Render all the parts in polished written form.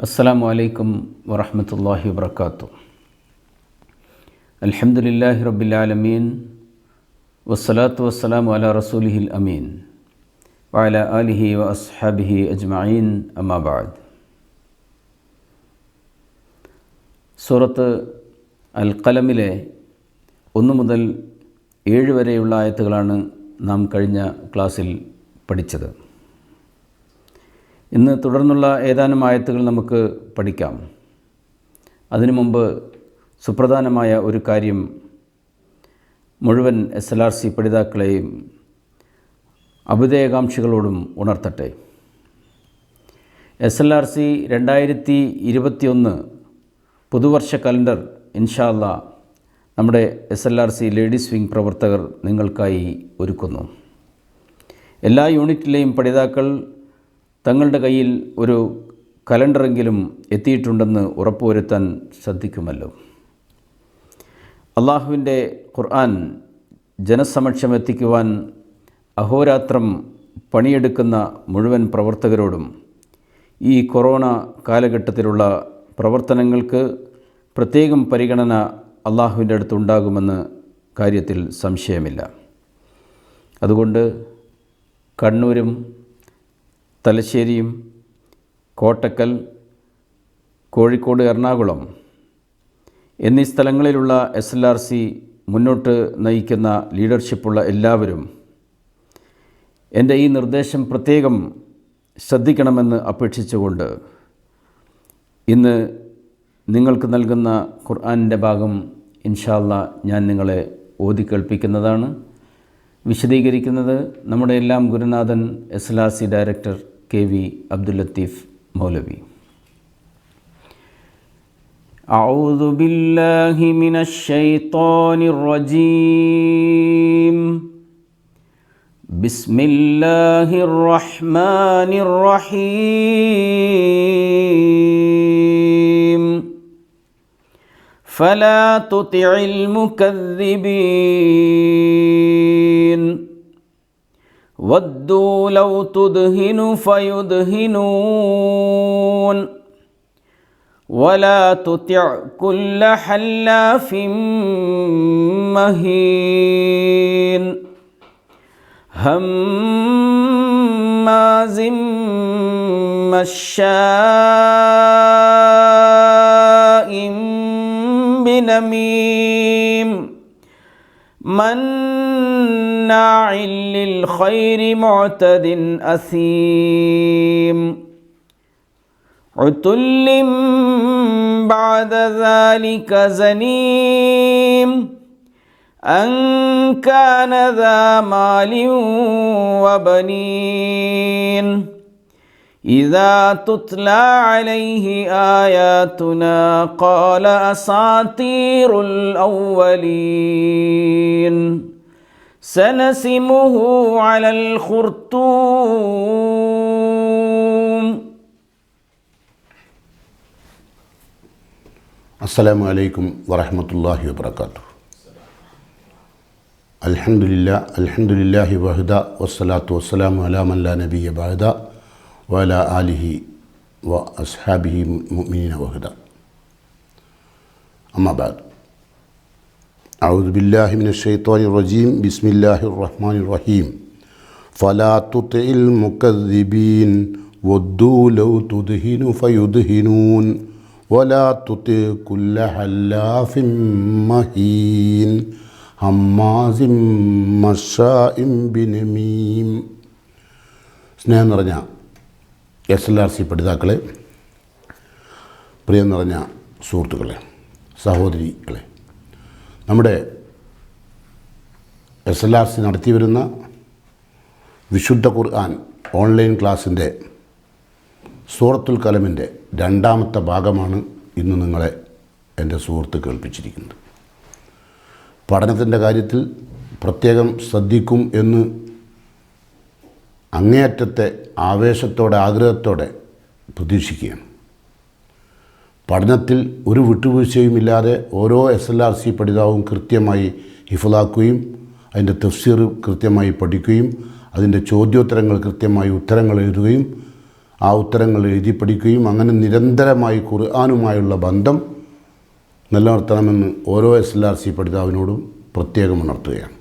അസ്സലാമു അലൈക്കും വറഹ്മത്തുള്ളാഹി വബറകാതുഹു. അൽഹംദുലില്ലാഹി റബ്ബിൽ ആലമീൻ വസ്സലാത്തു വസ്സലാമു അലാ റസൂലിഹിൽ അമീൻ വഅലാ ആലിഹി വഅസ്ഹാബിഹി അജ്മഈൻ അമ്മാ ബഅദ്. സൂറത്ത് അൽ ഖലമിലെ 1 മുതൽ 7 വരെയുള്ള ആയത്തുകളാണ് നാം കഴിഞ്ഞ ക്ലാസ്സിൽ പഠിച്ചത്. ഇന്ന് തുടർന്നുള്ള ഏതാനും ആയത്തുകൾ നമുക്ക് പഠിക്കാം. അതിനു മുമ്പ് സുപ്രധാനമായ ഒരു കാര്യം മുഴുവൻ SLRC പഠിതാക്കളെയും അഭ്യുദയകാംക്ഷികളോടും ഉണർത്തട്ടെ. SLRC 2021 പുതുവർഷ കലണ്ടർ ഇൻഷാ അല്ലാഹ് നമ്മുടെ SLRC ലേഡീസ് വിംഗ് പ്രവർത്തകർ നിങ്ങൾക്കായി ഒരുക്കുന്നു. എല്ലാ യൂണിറ്റിലെയും പഠിതാക്കൾ തങ്ങളുടെ കയ്യിൽ ഒരു കലണ്ടറെങ്കിലും എത്തിയിട്ടുണ്ടെന്ന് ഉറപ്പുവരുത്താൻ ശ്രദ്ധിക്കുമല്ലോ. അള്ളാഹുവിൻ്റെ ഖുർആൻ ജനസമക്ഷം എത്തിക്കുവാൻ അഹോരാത്രം പണിയെടുക്കുന്ന മുഴുവൻ പ്രവർത്തകരോടും ഈ കൊറോണ കാലഘട്ടത്തിലുള്ള പ്രവർത്തനങ്ങൾക്ക് പ്രത്യേകം പരിഗണന അള്ളാഹുവിൻ്റെ അടുത്തുണ്ടാകുമെന്ന് കാര്യത്തിൽ സംശയമില്ല. അതുകൊണ്ട് കണ്ണൂരും തലശ്ശേരിയും കോട്ടക്കൽ, കോഴിക്കോട്, എറണാകുളം എന്നീ സ്ഥലങ്ങളിലുള്ള SLRC മുന്നോട്ട് നയിക്കുന്ന ലീഡർഷിപ്പുള്ള എല്ലാവരും എൻ്റെ ഈ നിർദ്ദേശം പ്രത്യേകം ശ്രദ്ധിക്കണമെന്ന് അപേക്ഷിച്ചുകൊണ്ട് ഇന്ന് നിങ്ങൾക്ക് നൽകുന്ന ഖുർആനിൻ്റെ ഭാഗം ഇൻഷാ അല്ലാഹ് ഞാൻ നിങ്ങളെ ഓതി കേൾപ്പിക്കുന്നതാണ്. വിശദീകരിക്കുന്നത് നമ്മുടെ എല്ലാം ഗുരുനാഥൻ SLRC director KV Abdul Latheef Moulavi. അഊദു ബില്ലാഹി മിനശ് ശൈത്വാനിർ റജീം. ബിസ്മില്ലാഹിർ റഹ്മാനിർ റഹീം. فلا تطع المكذبين ودوا لو تدهن فيدهنون ولا تطع كل حلاف مهين هماز مشاء بنميم مناع للخير معتد أثيم عتل بعد ذلك زنيم أن كان ذا مال وبنين إذا تتلى عليه آياتنا قال أساطير الأولين سنسمه على الخرطوم. السلام عليكم ورحمة الله وبركاته. الحمد لله وحده والصلاة والسلام على من لا نبي بعده وعلى آله وأصحابه المؤمنين وهدى. أما بعد، أعوذ بالله من الشيطان الرجيم. بسم الله الرحمن الرحيم. فلا تطع المكذبين ودوا لو تدهن فيدهنون ولا تطع كل حلاف مهين هماز مشاء بنميم. സ്നേഹം നിറഞ്ഞ SLRC പഠിതാക്കളെ, പ്രിയം നിറഞ്ഞ സുഹൃത്തുക്കളെ, സഹോദരികളെ, നമ്മുടെ SLRC നടത്തിവരുന്ന വിശുദ്ധ ഖുർആൻ ഓൺലൈൻ ക്ലാസ്സിൻ്റെ സൂറത്തുൽ കലമിൻ്റെ 2ാമത്തെ ഭാഗമാണ് ഇന്ന് നിങ്ങളെ എൻ്റെ സുഹൃത്ത് കേൾപ്പിച്ചിരിക്കുന്നത്. പഠനത്തിൻ്റെ കാര്യത്തിൽ പ്രത്യേകം ശ്രദ്ധിക്കും എന്ന് അങ്ങേയറ്റത്തെ ആവേശത്തോടെ, ആഗ്രഹത്തോടെ പ്രതീക്ഷിക്കുകയാണ്. പഠനത്തിൽ ഒരു വിട്ടുവീഴ്ചയുമില്ലാതെ ഓരോ SLRC പഠിതാവും കൃത്യമായി ഹിഫ്ളാക്കുകയും അതിൻ്റെ തഫ്സീർ കൃത്യമായി പഠിക്കുകയും അതിൻ്റെ ചോദ്യോത്തരങ്ങൾ കൃത്യമായി ഉത്തരങ്ങൾ എഴുതുകയും ആ ഉത്തരങ്ങൾ എഴുതി പഠിക്കുകയും അങ്ങനെ നിരന്തരമായി ഖുർആനുമായുള്ള ബന്ധം നിലനിർത്തണമെന്ന് ഓരോ SLRC പഠിതാവിനോടും പ്രത്യേകം ഉണർത്തുകയാണ്.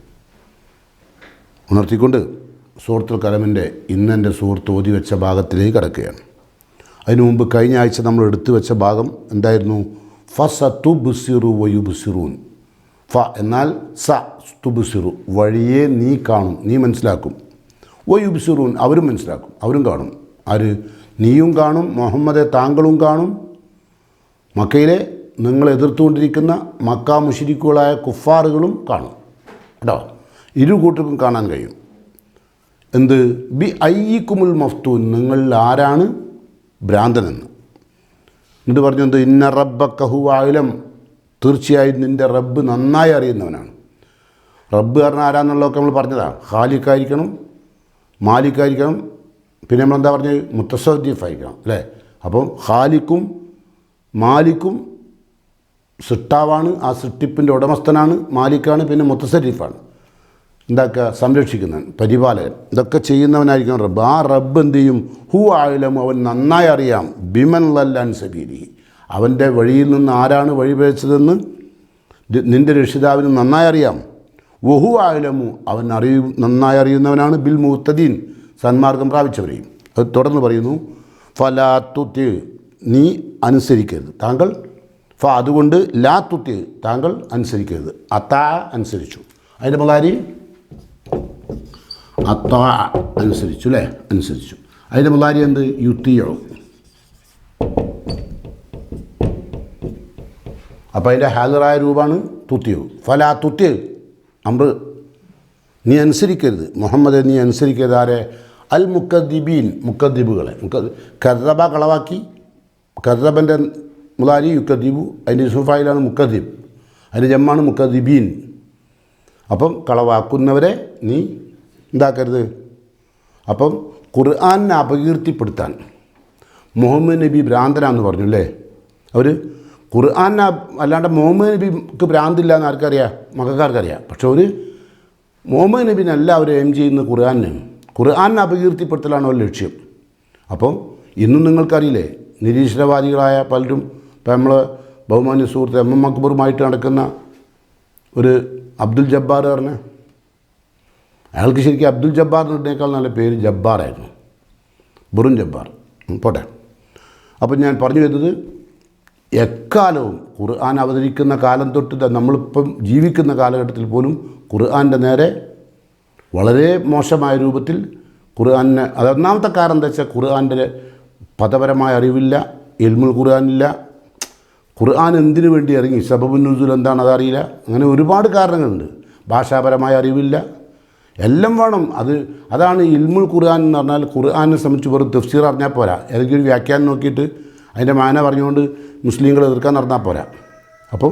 ഉണർത്തിക്കൊണ്ട് സൂറത്തുൽ കലമിൻ്റെ ഇന്നെൻ്റെ സുഹൃത്ത് ഓതി വെച്ച ഭാഗത്തിലേക്ക് കടക്കുകയാണ്. അതിനു മുമ്പ് കഴിഞ്ഞ ആഴ്ച നമ്മൾ എടുത്തു വെച്ച ഭാഗം എന്തായിരുന്നു? ഫസതുബ്സിറു വയുബ്സിറൂൻ. ഫ എന്നാൽ സ തുബ്സിറു, വഴിയെ നീ കാണും, നീ മനസ്സിലാക്കും. വയുബ്സിറൂൻ, അവരും മനസ്സിലാക്കും, അവരും കാണും. ആര്? നീയും കാണും, മുഹമ്മദെ താങ്കളും കാണും, മക്കയിലെ നിങ്ങൾ എതിർത്തുകൊണ്ടിരിക്കുന്ന മക്ക മുശ്രിക്കുകളായ കുഫാറുകളും കാണും കേട്ടോ. ഇരു കൂട്ടർക്കും കാണാൻ കഴിയും. എന്ത്? ബി അയ്യിക്കുമുൽ മഫ്തൂൻ, നിങ്ങളിൽ ആരാണ് ഭ്രാന്തനെന്ന്. എന്നിട്ട് പറഞ്ഞു എന്ത്? ഇന്ന റബ്ബക ഹുവ അഅലം, തീർച്ചയായും നിൻ്റെ റബ്ബ് നന്നായി അറിയുന്നവനാണ്. റബ്ബ് പറഞ്ഞാൽ ആരാന്നുള്ളതൊക്കെ നമ്മൾ പറഞ്ഞതാണ്. ഖാലിക്കായിരിക്കണം, മാലിക്കായിരിക്കണം, പിന്നെ നമ്മളെന്താ പറഞ്ഞത്? മുത്തസദ്ദീഫായിരിക്കണം അല്ലേ? അപ്പം ഖാലിക്കും മാലിക്കും സൃഷ്ടാവാണ്, ആ സൃഷ്ടിപ്പിൻ്റെ ഉടമസ്ഥനാണ്, മാലിക്കാണ്, പിന്നെ മുത്തസദ്ദീഫാണ്. എന്താക്കുക? സംരക്ഷിക്കുന്നവൻ, പരിപാലകൻ, ഇതൊക്കെ ചെയ്യുന്നവനായിരിക്കും റബ്ബ്. ആ റബ്ബ് എന്ത് ചെയ്യും? ഹു അഅലം, അവൻ നന്നായി അറിയാം, ബിമൻ ലല്ലൻ സബീലിഹി, അവൻ്റെ വഴിയിൽ നിന്ന് ആരാണ് വഴിപിഴച്ചതെന്ന് നിൻ്റെ രക്ഷിതാവിന് നന്നായി അറിയാം. വഹു അഅലമു, അവൻ നന്നായി അറിയുന്നവനാണ് ബിൽ മുഹ്തദീൻ, സന്മാർഗം പ്രാപിച്ചവരെയും. അത് തുടർന്ന് പറയുന്നു ഫലാ തുതി, നീ അനുസരിക്കരുത്, താങ്കൾ അതുകൊണ്ട് ലാ തുതി, താങ്കൾ അനുസരിക്കരുത്. അത്താ, അനുസരിച്ചു. അതിൻ്റെ മുതാരി അത്താ, അനുസരിച്ചു അല്ലേ? അനുസരിച്ചു. അതിൻ്റെ മുതാരി എന്ത്? യുത്തിയോ. അപ്പോൾ അതിൻ്റെ ഹാജറായ രൂപമാണ് തുത്തിയോ. ഫലാ തുത്തി അമ്ര, നീ അനുസരിക്കരുത് മുഹമ്മദ്, നീ അനുസരിക്കരുത്. ആരെ? അൽ മുക്കദ്ദിബീൻ, മുക്കദ്ദിബുകളെ. കർറബ കളവാക്കി, കർറബൻ്റെ മുതാരി യുക്കദ്ദിബു, അതിൻ്റെ ഇസ്മുഫായിലാണ് മുക്കദ്ദിബ്, അതിൻ്റെ ജമ്മാണ് മുക്കദ്ദിബീൻ. അപ്പം കളവാക്കുന്നവരെ നീ എന്താക്കരുത്. അപ്പം ഖുർആനെ അപകീർത്തിപ്പെടുത്താൻ മുഹമ്മദ് നബി ഭ്രാന്തനാന്ന് പറഞ്ഞു അല്ലേ? അവർ ഖുർആനെ അല്ലാണ്ട് മുഹമ്മദ് നബിക്ക് ഭ്രാന്തില്ല എന്ന് ആർക്കറിയാം? മക്കൾക്കാർക്കറിയാം. പക്ഷെ ഒരു മുഹമ്മദ് നബിനല്ല അവർ എയിം ചെയ്യുന്ന ഖുർആനെ അപകീർത്തിപ്പെടുത്തലാണ് ഒരു ലക്ഷ്യം. അപ്പം ഇന്നും നിങ്ങൾക്കറിയില്ലേ, നിരീശ്വരവാദികളായ പലരും, ഇപ്പം നമ്മൾ ബഹുമാന്യ സുഹൃത്ത് MM അക്ബറുമായിട്ട് നടക്കുന്ന ഒരു അബ്ദുൽ ജബ്ബാർ പറഞ്ഞ അയാൾക്ക് ശരിക്കും അബ്ദുൽ ജബ്ബാർ എന്നതിനേക്കാൾ നല്ല പേര് ജബ്ബാറായിരുന്നു, ബുറുൻ ജബ്ബാർ. പോട്ടെ. അപ്പം ഞാൻ പറഞ്ഞു വരുന്നത്, എക്കാലവും ഖുർആൻ അവതരിക്കുന്ന കാലം തൊട്ട് നമ്മളിപ്പം ജീവിക്കുന്ന കാലഘട്ടത്തിൽ പോലും ഖുർആൻ്റെ നേരെ വളരെ മോശമായ രൂപത്തിൽ ഖുർആനെ, അതൊന്നാമത്തെ കാരണം എന്താ വെച്ചാൽ ഖുർആൻ്റെ പദപരമായ അറിവില്ല, ഇൽമുൽ ഖുർആനില്ല, ഖുർആൻ എന്തിനു വേണ്ടി ഇറങ്ങി, സബബുൻ നുസൂൽ എന്താണ് അതറിയില്ല. അങ്ങനെ ഒരുപാട് കാരണങ്ങളുണ്ട്. ഭാഷാപരമായ അറിവില്ല, എല്ലാം വേണം. അതാണ് ഇൽമുൽ ഖുർആൻ എന്ന് പറഞ്ഞാൽ. ഖുർആനെ സംബന്ധിച്ച് വെറും തഫ്സീർ അറിഞ്ഞാൽ പോരാ, ഏതെങ്കിലും ഒരു വ്യാഖ്യാനം നോക്കിയിട്ട് അതിൻ്റെ മാന പറഞ്ഞുകൊണ്ട് മുസ്ലിങ്ങൾ എതിർക്കാൻ നടന്നാൽ പോരാ. അപ്പം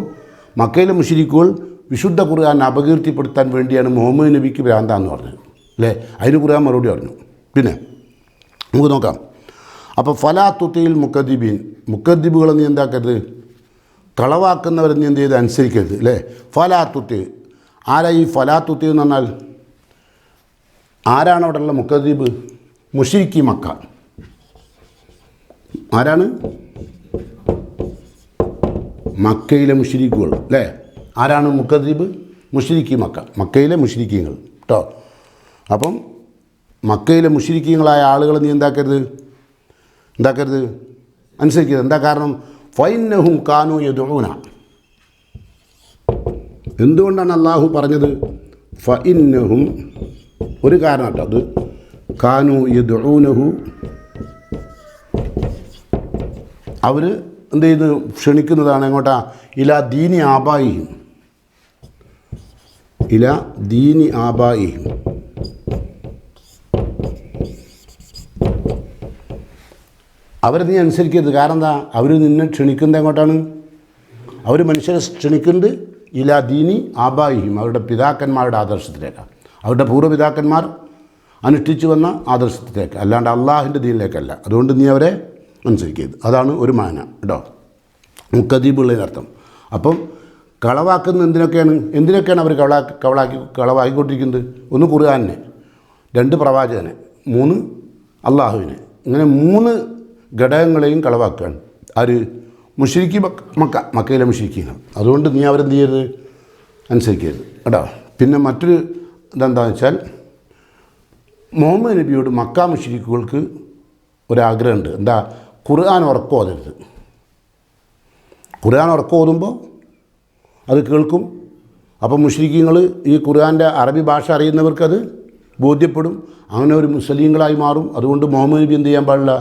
മക്കയിലെ മുശ്രിക്കുകൾ വിശുദ്ധ ഖുർആൻ അപകീർത്തിപ്പെടുത്താൻ വേണ്ടിയാണ് മുഹമ്മദ് നബിക്ക് ഭ്രാന്താന്ന് പറഞ്ഞത് അല്ലേ? അതിന് ഖുർആൻ മറുപടി പറഞ്ഞു. പിന്നെ നമുക്ക് നോക്കാം. അപ്പോൾ ഫലാ തുതിയിൽ മുക്കദ്ദിബീൻ, മുക്കദ്ദിബുകളെ നീ എന്താക്കരുത്, കളവാക്കുന്നവരെ നീ എന്ത് ചെയ്ത് അനുസരിക്കരുത് അല്ലേ? ഫലാ തുതി, ആരാ ഈ ഫലാ തുതി എന്ന് പറഞ്ഞാൽ? ആരാണ് അവിടെയുള്ള മുക്കദ്ദിബ്? മുശ്രിക്കി മക്ക. ആരാണ്? മക്കയിലെ മുശ്രിക്കുകൾ അല്ലേ? ആരാണ് മുക്കദ്ദിബ്? മുശ്രിക്കി മക്ക, മക്കയിലെ മുശ്രിക്കീങ്ങൾ കേട്ടോ. അപ്പം മക്കയിലെ മുശ്രിക്കീങ്ങളായ ആളുകളെ നീ എന്താക്കരുത്, അനുസരിക്കരുത്. എന്താ കാരണം? ഫൈന്നഹും കാനു യദഊന. എന്തുകൊണ്ടാണ് അള്ളാഹു പറഞ്ഞത് ഫഇന്നഹും? ഒരു കാരണം കേട്ടോ, അത് കാനു യദഊനഹു, അവർ എന്ത് ചെയ്ത് ക്ഷണിക്കുന്നതാണ് എങ്ങോട്ടാ? ഇലാ ദീനി ആബായിഹിം, ഇലാ ദീനി ആബായിഹിം. അവരെ നീ അനുസരിക്കരുത്. കാരണം എന്താ? അവർ നിന്നെ ക്ഷണിക്കുന്നത് എങ്ങോട്ടാണ്? അവർ മനുഷ്യരെ ക്ഷണിക്കുന്നത് ഇലാ ദീനി ആബായിഹിം, അവരുടെ പിതാക്കന്മാരുടെ ആദർശത്തിലേക്കാണ്, അവരുടെ പൂർവ്വപിതാക്കന്മാർ അനുഷ്ഠിച്ചു വന്ന ആദർശത്തിലേക്ക്, അല്ലാണ്ട് അള്ളാഹിൻ്റെ ദീനിലേക്കല്ല. അതുകൊണ്ട് നീ അവരെ അനുസരിക്കരുത്. അതാണ് ഒരു മാന കേട്ടോ, മുക്കദ്ദിബുള്ളതിനർത്ഥം. അപ്പം കളവാക്കുന്ന എന്തിനൊക്കെയാണ് അവർ കളവാക്കിക്കൊണ്ടിരിക്കുന്നത്? ഒന്ന് ഖുർആനെ, രണ്ട് പ്രവാചകനെ, മൂന്ന് അള്ളാഹുവിനെ. ഇങ്ങനെ 3 ഘടകങ്ങളെയും കളവാക്കുകയാണ്. ആര്? മുശ്രിക്കി മക്കയിലെ മുശ്രിക്കീങ്ങൾ. അതുകൊണ്ട് നീ അവരെന്ത് ചെയ്യരുത്? അനുസരിക്കരുത് കേട്ടോ. പിന്നെ മറ്റൊരു ഇതെന്താണെന്ന് വെച്ചാൽ മുഹമ്മദ് നബിയോട് മക്ക മുശ്രിക്കുകൾക്ക് ഒരാഗ്രഹമുണ്ട്. എന്താ? ഖുർആൻ ഉറക്കം ഓതരുത്. ഖുർആൻ ഉറക്കം ഓതുമ്പോൾ അത് കേൾക്കും. അപ്പം മുശ്രിക്കീങ്ങൾ ഈ ഖുർആൻ്റെ അറബി ഭാഷ അറിയുന്നവർക്കത് ബോധ്യപ്പെടും. അങ്ങനെ ഒരു മുസ്ലിങ്ങളായി മാറും. അതുകൊണ്ട് മുഹമ്മദ് നബി എന്ത് ചെയ്യാൻ പാടില്ല?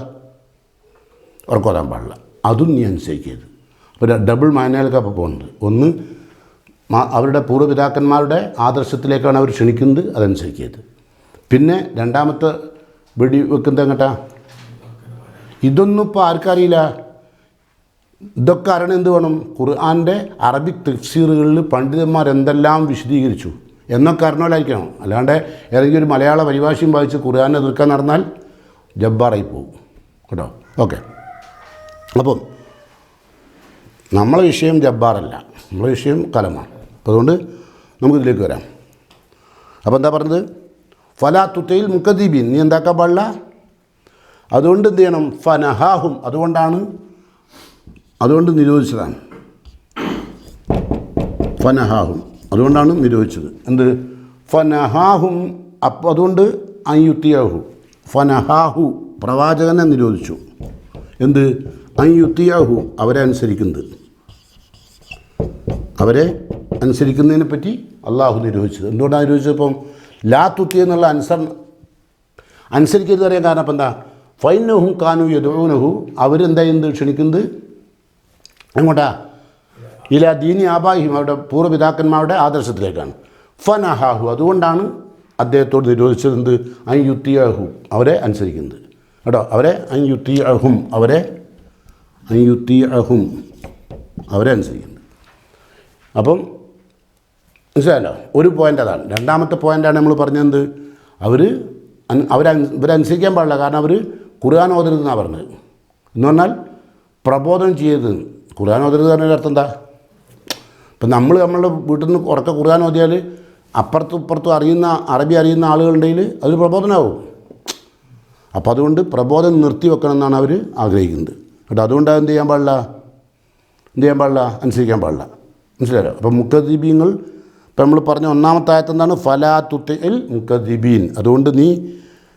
ഉറക്കം ഓതാൻ പാടില്ല. അതും നീ അനുസരിക്കരുത്. അപ്പോൾ ഡബിൾ മാനുവലൊക്കെ അപ്പോൾ പോകുന്നുണ്ട്. ഒന്ന്, അവരുടെ പൂർവ്വപിതാക്കന്മാരുടെ ആദർശത്തിലേക്കാണ് അവർ ക്ഷണിക്കുന്നത്, അതനുസരിക്കരുത്. പിന്നെ രണ്ടാമത്തെ വെടി വെക്കുന്നത് എങ്ങട്ടാ? ഇതൊന്നും ഇപ്പോൾ ആർക്കറിയില്ല. ഇതൊക്കെ അറിയണം. എന്ത് വേണം? ഖുർആൻ്റെ അറബിക് തഫ്സീറുകളിൽ പണ്ഡിതന്മാർ എന്തെല്ലാം വിശദീകരിച്ചു എന്നൊക്കെ അറിഞ്ഞോലായിരിക്കണം. അല്ലാണ്ട് ഏതെങ്കിലും ഒരു മലയാള പരിഭാഷയും വായിച്ച് ഖുർആനെ എതിർക്കാൻ നടന്നാൽ ജബ്ബാറായി പോകും കേട്ടോ. ഓക്കെ. അപ്പം നമ്മളെ വിഷയം ജബ്ബാറല്ല, നമ്മളെ വിഷയം കലമാണ്. അപ്പോൾ അതുകൊണ്ട് നമുക്കിതിലേക്ക് വരാം. അപ്പോൾ എന്താ പറഞ്ഞത്? ഫലാ തുതയിൽ മുക്കദ്ദിബീൻ, നീ എന്താക്കാൻ പാടില്ല. അതുകൊണ്ട് എന്ത് ചെയ്യണം? ഫനഹാഹും, അതുകൊണ്ട് നിരോധിച്ചതാണ്. ഫനഹാഹും, അതുകൊണ്ടാണ് നിരോധിച്ചത്. എന്ത്? ഫനഹാഹും. അപ്പോൾ അതുകൊണ്ട് അയ്യുത്തിയാഹു, ഫനഹാഹു, പ്രവാചകനെ നിരോധിച്ചു. എന്ത്? അയ്യുത്തിയാഹു, അവരെ അനുസരിക്കുന്നത്. അവരെ അനുസരിക്കുന്നതിനെ പറ്റി അള്ളാഹു നിരോധിച്ചത്. എന്തുകൊണ്ടാണ് നിരോധിച്ചത്? ഇപ്പം ലാ തുത്തി എന്നുള്ള അനുസരിക്കരുത് അറിയാൻ കാരണം അപ്പം എന്താ? ഫൈനഹും കാനു യദൂനഹു, അവരെന്താ ക്ഷണിക്കുന്നത്? എങ്ങോട്ടാ? ഇലാ ദീനി ആബാഹിം, അവരുടെ പൂർവ്വപിതാക്കന്മാരുടെ ആദർശത്തിലേക്കാണ്. ഫനഹാഹു, അതുകൊണ്ടാണ് അദ്ദേഹത്തോട് നിരോധിച്ചത്. എന്ത്? അയ്യുത്തിയാഹു, അവരെ അനുസരിക്കുന്നത് കേട്ടോ. അവരെ അയ്യുത്തിയഹും, അവരെ അനുസരിക്കുന്നത്. അപ്പം മനസ്സിലായല്ലോ? ഒരു പോയിൻ്റ് അതാണ്. രണ്ടാമത്തെ പോയിൻ്റാണ് നമ്മൾ പറഞ്ഞത്. ഇവരനുസരിക്കാൻ പാടില്ല. കാരണം അവർ ഖുർആൻ ഓതരുതെന്നാണ് പറഞ്ഞത്. എന്ന് പറഞ്ഞാൽ പ്രബോധനം ചെയ്യരുത്. ഖുർആൻ ഓതരുത് പറഞ്ഞതിൻ്റെ അർത്ഥം എന്താ? ഇപ്പം നമ്മളുടെ വീട്ടിൽ നിന്ന് ഉറക്കെ ഖുർആൻ ഓതിയാൽ അപ്പുറത്തും ഇപ്പുറത്തും അറബി അറിയുന്ന ആളുകളുണ്ടെങ്കിൽ അതൊരു പ്രബോധനമാവും. അപ്പോൾ അതുകൊണ്ട് പ്രബോധനം നിർത്തിവെക്കണം എന്നാണ് അവർ ആഗ്രഹിക്കുന്നത് കേട്ടോ. അതുകൊണ്ട് എന്ത് ചെയ്യാൻ പാടില്ല? അനുസരിക്കാൻ പാടില്ല. മനസ്സിലായോ? അപ്പം മുക്കദ്ദിബീങ്ങൾ ഇപ്പം നമ്മൾ പറഞ്ഞ ഒന്നാമത്തെ ആയത്ത് എന്താണ്? ഫലാ തുതിൽ മുക്കദ്ദിബീൻ. അതുകൊണ്ട് നീ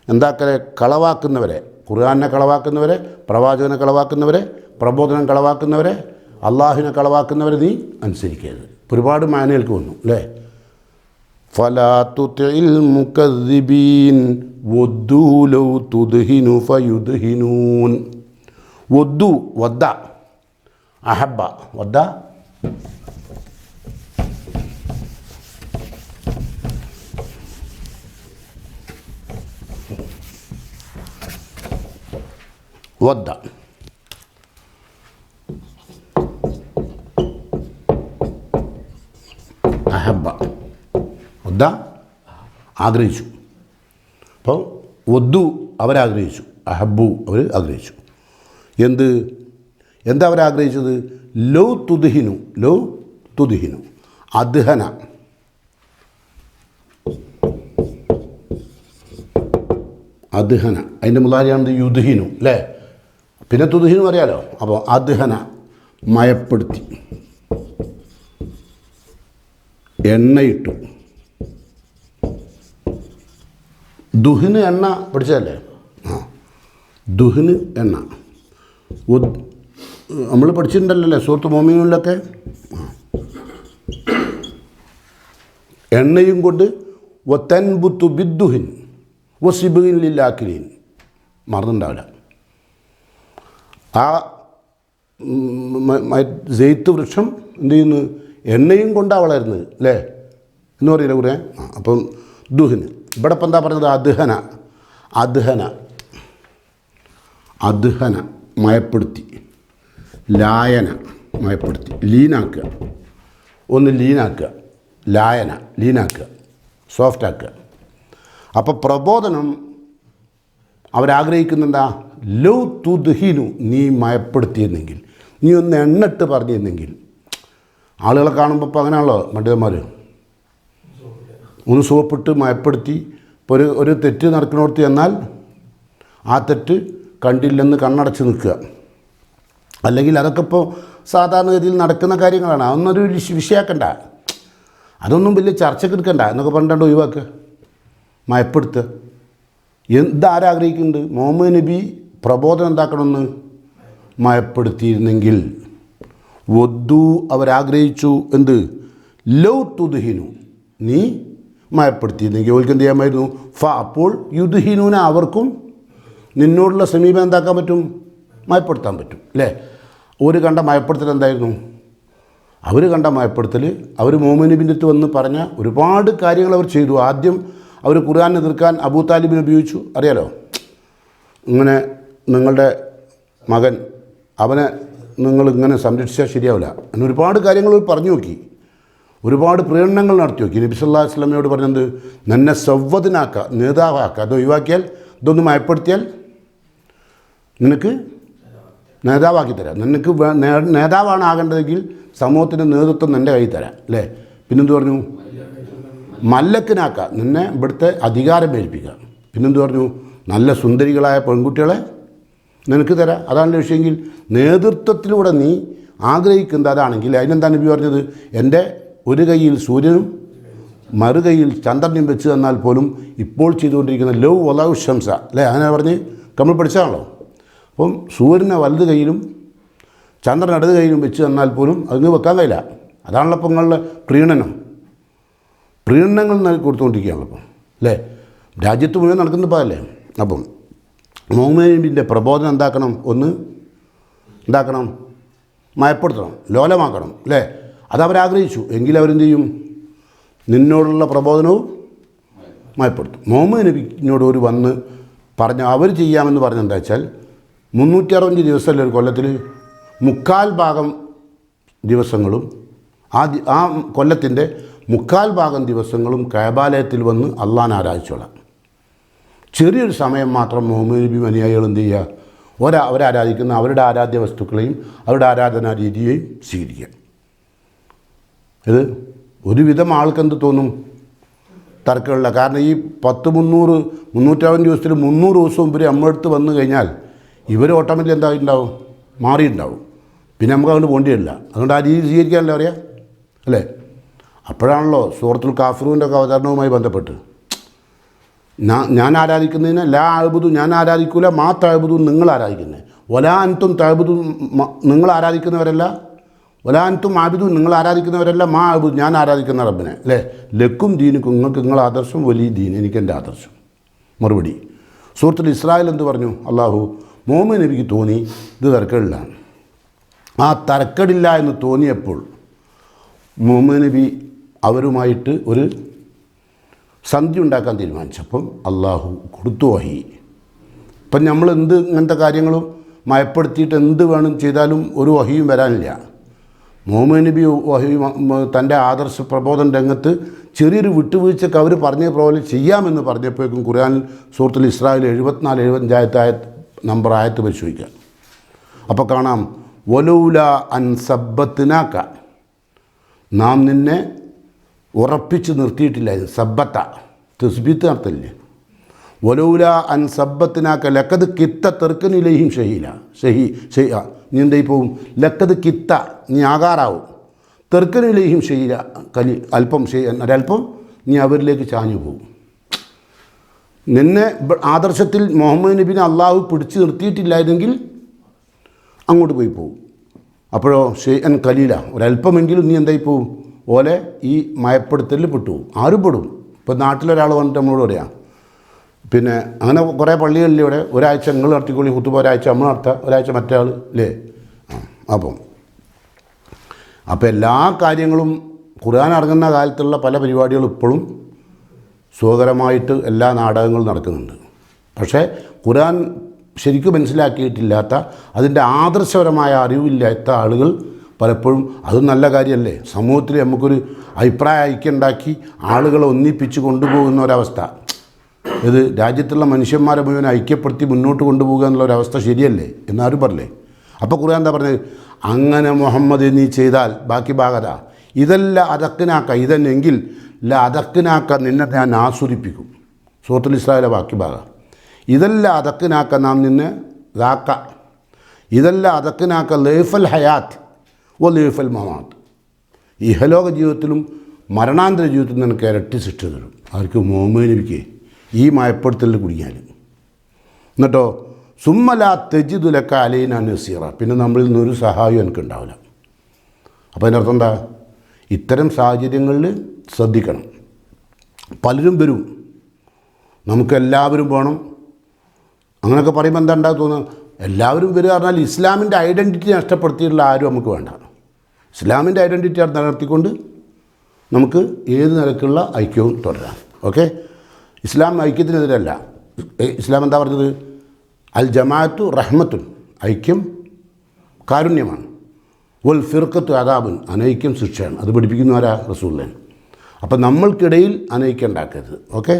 എന്താക്കലെ? കളവാക്കുന്നവരെ, ഖുർആനെ കളവാക്കുന്നവരെ, പ്രവാചകനെ കളവാക്കുന്നവരെ, പ്രബോധനം കളവാക്കുന്നവരെ, അള്ളാഹുവിനെ കളവാക്കുന്നവരെ നീ അനുസരിക്കരുത്. ഒരുപാട് മാനുകൾക്ക് വന്നു അല്ലേ? ഫലാ തുതിൽ മുക്കദ്ദിബീൻ വദ്ദൂ ലൗ തുദ്ഹിനു ഫയുദ്ഹിനൂൻ. വദ്ദു, വദ്ദ, അഹബ്ബ, വദ്ദ വദ്ദ, അഹബ്ബ, വദ്ദ ആഗ്രഹിച്ചു. അപ്പോൾ വദ്ദു അവരാഗ്രഹിച്ചു, അഹബ്ബു അവർ ആഗ്രഹിച്ചു. എന്താ അവരാഗ്രഹിച്ചത്? ലൗ തുദ്ഹിനു അദ്ഹന, അതിൻ്റെ മുതാരിയാണത് യുദ്ഹിനു അല്ലേ? പിന്നെ തുദ്ഹിനു അറിയാലോ. അപ്പോൾ അദ്ഹന മയപ്പെടുത്തി, എണ്ണയിട്ടു. ദുഹിന് എണ്ണ പഠിച്ചതല്ലേ? ദുഹിന് എണ്ണ നമ്മൾ പഠിച്ചിട്ടുണ്ടല്ലോ സൂറത്ത് മോമിനിലൊക്കെ. എണ്ണയും കൊണ്ട് വതൻബുത്തു ബിദ്ദുഹിൻ വസിബിൻ ലില്ലാക്കിലീൻ, മറന്നുണ്ടാവില്ല. ആ സെയ്ത്ത് വൃക്ഷം എന്ത് ചെയ്യുന്നു? എണ്ണയും കൊണ്ടാണ് വളരുന്നത് അല്ലേ എന്ന് പറയില്ല കുറേ. അപ്പം ദുഹിന്. ഇവിടെ ഇപ്പം എന്താ പറഞ്ഞത്? അദ്ഹന മയപ്പെടുത്തി, ലായന മയപ്പെടുത്തി, ലീനാക്കുക. ഒന്ന് ലീനാക്കുക, ലായന ലീനാക്കുക, സോഫ്റ്റാക്കുക. അപ്പോൾ പ്രബോധനം അവരാഗ്രഹിക്കുന്നുണ്ടാ? ലൗ തുദ്ഹിനു, നീ മയപ്പെടുത്തിയിരുന്നെങ്കിൽ, നീ ഒന്ന് എണ്ണിട്ട് പറഞ്ഞിരുന്നെങ്കിൽ. ആളുകളെ കാണുമ്പോൾ ഇപ്പോൾ അങ്ങനെയാണല്ലോ പണ്ഡിതന്മാർ, ഒന്ന് സോപ്പിട്ട് മയപ്പെടുത്തി. ഇപ്പോൾ ഒരു തെറ്റ് നടക്കുന്നിടത്ത് എന്നാൽ ആ തെറ്റ് കണ്ടില്ലെന്ന് കണ്ണടച്ച് നിൽക്കുക. അല്ലെങ്കിൽ അതൊക്കെ ഇപ്പോൾ സാധാരണഗതിയിൽ നടക്കുന്ന കാര്യങ്ങളാണ്. അതൊന്നൊരു വിഷയമാക്കണ്ട, അതൊന്നും വലിയ ചർച്ചയ്ക്ക് എടുക്കണ്ട എന്നൊക്കെ പറഞ്ഞിട്ട് ഒഴിവാക്കുക, മയപ്പെടുത്തുക. എന്താരാഗ്രഹിക്കുന്നുണ്ട്? മുഹമ്മദ് നബി പ്രബോധനം എന്താക്കണമെന്ന് മയപ്പെടുത്തിയിരുന്നെങ്കിൽ വദ്ദു അവരാഗ്രഹിച്ചു എന്ത്? ലൗ തുദ്ഹിനു, നീ മയപ്പെടുത്തിയിരുന്നെങ്കിൽ ഓൾക്ക് എന്ത് ചെയ്യാമായിരുന്നു? അപ്പോൾ യുദ്ഹിനൂന അവർക്കും നിന്നോടുള്ള സമീപനം എന്താക്കാൻ പറ്റും? മയപ്പെടുത്താൻ പറ്റും അല്ലേ? ഒരു കണ്ട മയപ്പെടുത്തൽ എന്തായിരുന്നു? അവർ കണ്ട മയപ്പെടുത്തൽ അവർ മുഹമ്മദ് നബിൻ്റെ അടുത്ത് വന്ന് പറഞ്ഞ ഒരുപാട് കാര്യങ്ങൾ അവർ ചെയ്തു. ആദ്യം അവർ ഖുർആനെ എതിർക്കാൻ അബൂ താലിബിനെ ഉപയോഗിച്ചു, അറിയാലോ. ഇങ്ങനെ നിങ്ങളുടെ മകൻ അവനെ നിങ്ങളിങ്ങനെ സംരക്ഷിച്ചാൽ ശരിയാവില്ല അങ്ങനെ ഒരുപാട് കാര്യങ്ങൾ പറഞ്ഞു നോക്കി, ഒരുപാട് പ്രേരണകൾ നടത്തി നോക്കി. നബി സല്ലല്ലാഹു അലൈഹി വസല്ലമയോട് പറഞ്ഞത് നിന്നെ സവ്വദിനാക്കുക, നേതാവാക്കുക. അത് ഒഴിവാക്കിയാൽ, ഇതൊന്ന് മയപ്പെടുത്തിയാൽ നിനക്ക് നേതാവാക്കി തരാം. നിനക്ക് നേതാവാണ് ആകേണ്ടതെങ്കിൽ സമൂഹത്തിൻ്റെ നേതൃത്വം നിൻ്റെ കയ്യിൽ തരാം അല്ലേ. പിന്നെന്ത് പറഞ്ഞു? മല്ലക്കിനാക്കുക, നിന്നെ ഇവിടുത്തെ അധികാരം ഏൽപ്പിക്കുക. പിന്നെന്ത് പറഞ്ഞു? നല്ല സുന്ദരികളായ പെൺകുട്ടികളെ നിനക്ക് തരാം. അതാണ് വിഷയമെങ്കിൽ നേതൃത്വത്തിലൂടെ നീ ആഗ്രഹിക്കുന്നത് അതാണെങ്കിൽ അതിനെന്താണ് നബി പറഞ്ഞത്? എൻ്റെ ഒരു കയ്യിൽ സൂര്യനും മറുകൈയിൽ ചന്ദ്രനും വെച്ച് തന്നാൽ പോലും ഇപ്പോൾ ചെയ്തുകൊണ്ടിരിക്കുന്ന ലൗ വലൗ ഷംസ അല്ലേ, അങ്ങനെ പറഞ്ഞ് നമ്മൾ പഠിച്ചതാണല്ലോ. അപ്പം സൂര്യനെ വലത് കൈയിലും ചന്ദ്രൻ ഇടത് കൈയിലും വെച്ച് തന്നാൽ പോലും അതിന് വെക്കാൻ കഴിയില്ല. അതാണല്ലോ ഇപ്പം നിങ്ങളുടെ പ്രീണനങ്ങൾ കൊടുത്തുകൊണ്ടിരിക്കുകയാണല്ലോ അപ്പം അല്ലേ. രാജ്യത്ത് മുഴുവൻ നടക്കുന്നപ്പോൾ അതല്ലേ. അപ്പം മുഹമ്മദ് നബിൻ്റെ പ്രബോധനം എന്താക്കണം? ഒന്ന് എന്താക്കണം? മയപ്പെടുത്തണം, ലോലമാക്കണം അല്ലേ. അതവരാഗ്രഹിച്ചു എങ്കിൽ അവരെന്ത് ചെയ്യും? നിന്നോടുള്ള പ്രബോധനവും മയപ്പെടുത്തും. മുഹമ്മദ് നബിനോട് ഒരു വന്ന് പറഞ്ഞ അവർ ചെയ്യാമെന്ന് പറഞ്ഞെന്താ വെച്ചാൽ 365 ദിവസമല്ലേ ഒരു കൊല്ലത്തിൽ, 3/4 ദിവസങ്ങളും ആ കൊല്ലത്തിൻ്റെ 3/4 ദിവസങ്ങളും കഅബാലയത്തിൽ വന്ന് അള്ളാഹനെ ആരാധിച്ചോളാം. ചെറിയൊരു സമയം മാത്രം മുഹമ്മദ് നബി അനുയായികൾ എന്ത് ചെയ്യുക? അവരാരാധിക്കുന്ന അവരുടെ ആരാധ്യ വസ്തുക്കളെയും അവരുടെ ആരാധനാ രീതിയെയും സ്വീകരിക്കുക. ഇത് ഒരുവിധം ആൾക്കെന്ത് തോന്നും? തർക്കമില്ല. കാരണം ഈ 360 ദിവസത്തിൽ 300 ദിവസവും ഇവർ നമ്മളടുത്ത് വന്നു കഴിഞ്ഞാൽ ഇവർ ഓട്ടോമാറ്റിക്കലി എന്തായിട്ടുണ്ടാവും? മാറിയിട്ടുണ്ടാവും. പിന്നെ നമുക്ക് അതുകൊണ്ട് പോണ്ടിയില്ല. അതുകൊണ്ട് ആ രീതി സ്വീകരിക്കാനല്ലേ അറിയാം അല്ലേ. അപ്പോഴാണല്ലോ സൂറത്തുൽ കാഫിറൂൻ്റെ ഒക്കെ അവതരണവുമായി ബന്ധപ്പെട്ട് ഞാൻ ആരാധിക്കുന്നതിന് ലാ അഅ്ബുദു, ഞാൻ ആരാധിക്കൂല, മാ തഅ്ബുദു, നിങ്ങൾ ആരാധിക്കുന്നത്, വലാ അൻതും തഅ്ബുദു, നിങ്ങൾ ആരാധിക്കുന്നവരല്ല, വലാ അൻതും ആബിദു, നിങ്ങൾ ആരാധിക്കുന്നവരല്ല, മാ അഅ്ബുദു, ഞാൻ ആരാധിക്കുന്ന റബ്ബിനെ അല്ലേ. ലക്കും ദീനുക്കും, നിങ്ങൾക്ക് നിങ്ങളുടെ ആദർശം, വലിയ ദീൻ, എനിക്കെൻ്റെ ആദർശം. മറുപടി സൂറത്തുൽ ഇസ്രായിൽ എന്ത് പറഞ്ഞു? അള്ളാഹു മുഹമ്മദ് നബിക്ക് തോന്നി ഇത് തരക്കേടില്ല. ആ തരക്കേടില്ല എന്ന് തോന്നിയപ്പോൾ മുഹമ്മദ് നബി അവരുമായിട്ട് ഒരു സന്ധി ഉണ്ടാക്കാൻ തീരുമാനിച്ചപ്പം അള്ളാഹു കൊടുത്തു വഹി. ഇപ്പം നമ്മൾ ഇങ്ങനത്തെ കാര്യങ്ങളും മയപ്പെടുത്തിയിട്ട് എന്ത് വേണം ചെയ്താലും ഒരു വഹിയും വരാനില്ല. മുഹമ്മദ് നബി വഹി തൻ്റെ ആദർശ പ്രബോധന രംഗത്ത് ചെറിയൊരു വിട്ടുവീഴ്ചക്ക് അവർ പറഞ്ഞ പോലെ ചെയ്യാമെന്ന് പറഞ്ഞപ്പോഴേക്കും ഖുർആനിൽ സൂറത്തുൽ ഇസ്രായിൽ 74-75 നമ്പർ ആയത്ത് പരിശോധിക്കുക. അപ്പോൾ കാണാം വലൗല അൻ സബ്ബത്നാക, നാം നിന്നെ ഉറപ്പിച്ച് നിർത്തിയിട്ടില്ലായിരുന്നു. സബ്ബത്ത തസ്ബീത്ത് നടത്തില്ലേ. വലൗല അൻ സബ്ബത്നാക ലക്കത് കിത്ത തെർക്കനിലേയും ഷഹീല നീ എന്തായി പോവും? ലക്കത് കിത്ത നീ ആകാറാവും, തെർക്കനിലേയും ഷഹീല അല്പം ഒരല്പം നീ അവരിലേക്ക് ചാഞ്ഞു പോകും. നിന്നെ ആദർശത്തിൽ മുഹമ്മദ് നബിനെ അള്ളാഹു പിടിച്ച് നിർത്തിയിട്ടില്ലായിരുന്നെങ്കിൽ അങ്ങോട്ട് പോയി പോകും. അപ്പോഴോ ഷെയ്അൻ കലീല, ഒരല്പമെങ്കിലും നീ എന്തായി പോവും? ഓലെ ഈ മയപ്പെടുത്തലിൽ പെട്ടുപോകും. ആരും പെടും. ഇപ്പോൾ നാട്ടിലൊരാൾ വന്നിട്ട് നമ്മളോട് പറയാം, പിന്നെ അങ്ങനെ കുറേ പള്ളികളിൽ ഇവിടെ ഒരാഴ്ച നിങ്ങൾ നടത്തിക്കൊള്ളി കുത്തുബ, ഒരാഴ്ച നമ്മൾ നടത്താം, ഒരാഴ്ച മറ്റേ ആൾ അല്ലേ. അപ്പം എല്ലാ കാര്യങ്ങളും ഖുർആൻ ഇറങ്ങുന്ന കാലത്തുള്ള പല പരിപാടികളും ഇപ്പോഴും സുഖകരമായിട്ട് എല്ലാ നാടകങ്ങളും നടക്കുന്നുണ്ട്. പക്ഷേ ഖുർആൻ ശരിക്കും മനസ്സിലാക്കിയിട്ടില്ലാത്ത, അതിൻ്റെ ആദർശപരമായ അറിവില്ലാത്ത ആളുകൾ പലപ്പോഴും, അതും നല്ല കാര്യമല്ലേ, സമൂഹത്തിൽ നമുക്കൊരു അഭിപ്രായ ഐക്യം ഉണ്ടാക്കി ആളുകളെ ഒന്നിപ്പിച്ച് കൊണ്ടുപോകുന്ന ഒരവസ്ഥ, ഇത് രാജ്യത്തുള്ള മനുഷ്യന്മാരെ മുഴുവൻ ഐക്യപ്പെടുത്തി മുന്നോട്ട് കൊണ്ടുപോകുക എന്നുള്ളൊരവസ്ഥ ശരിയല്ലേ എന്നാരും പറയല്ലേ. അപ്പോൾ ഖുർആൻ എന്താ പറഞ്ഞത്? അങ്ങനെ മുഹമ്മദ് നീ ചെയ്താൽ ബാക്കി ഭാഗത ഇതല്ല അതക്കിനാക്ക, ഇതെന്നെങ്കിൽ അതക്കിനാക്ക നിന്നെ ഞാൻ ആസ്വദിപ്പിക്കും. സൂറത്തുൽ ഇസ്രായിലെ ബാക്കി ഭാഗം ഇതല്ല അതക്കിനാക്ക, നാം നിന്നെ ദാക്ക ഇതല്ല അതക്കിനാക്ക ലേഫൽ ഹയാത്ത് ഓ ലേഫൽ മമാത്ത്. ഇഹലോക ജീവിതത്തിലും മരണാന്തര ജീവിതത്തിൽ നിനക്ക് ഇരട്ടി ശിക്ഷ തരും. അവർക്ക് മുഹമ്മദ് നബിക്ക് ഈ മയപ്പെടുത്തലിൽ കുടിക്കാൻ. എന്നിട്ടോ സുമ്മലാ തെജിദുലക്ക അലൈന നസീറ, പിന്നെ നമ്മളിൽ നിന്നൊരു സഹായം എനിക്കുണ്ടാവില്ല. അപ്പോൾ അതിൻ്റെ അർത്ഥം എന്താ? ഇത്തരം സാഹചര്യങ്ങളിൽ ശ്രദ്ധിക്കണം. പലരും വരും, നമുക്കെല്ലാവരും വേണം അങ്ങനെയൊക്കെ പറയുമ്പോൾ എന്താ ഉണ്ടാകുക തോന്നുന്നത്? എല്ലാവരും വരിക പറഞ്ഞാൽ ഇസ്ലാമിൻ്റെ ഐഡൻറ്റിറ്റി നഷ്ടപ്പെടുത്തിയിട്ടുള്ള ആരും നമുക്ക് വേണ്ട. ഇസ്ലാമിൻ്റെ ഐഡൻറ്റിറ്റി നിലനിർത്തിക്കൊണ്ട് നമുക്ക് ഏത് നിലക്കുള്ള ഐക്യവും തുടരാം. ഓക്കെ, ഇസ്ലാം ഐക്യത്തിനെതിരല്ല. ഇസ്ലാം എന്താ പറഞ്ഞത്? അൽ ജമാഅത്തു റഹ്മത്തുൻ, ഐക്യം കാരുണ്യമാണ്. വൽ ഫിർഖത്തു അദാബുൻ, അനൈക്യം ശിക്ഷയാണ്. അത് പഠിപ്പിക്കുന്ന ആരാ? റസൂലുള്ളാഹി. അപ്പം നമ്മൾക്കിടയിൽ അനൈക്യം ഉണ്ടാക്കരുത്. ഓക്കെ,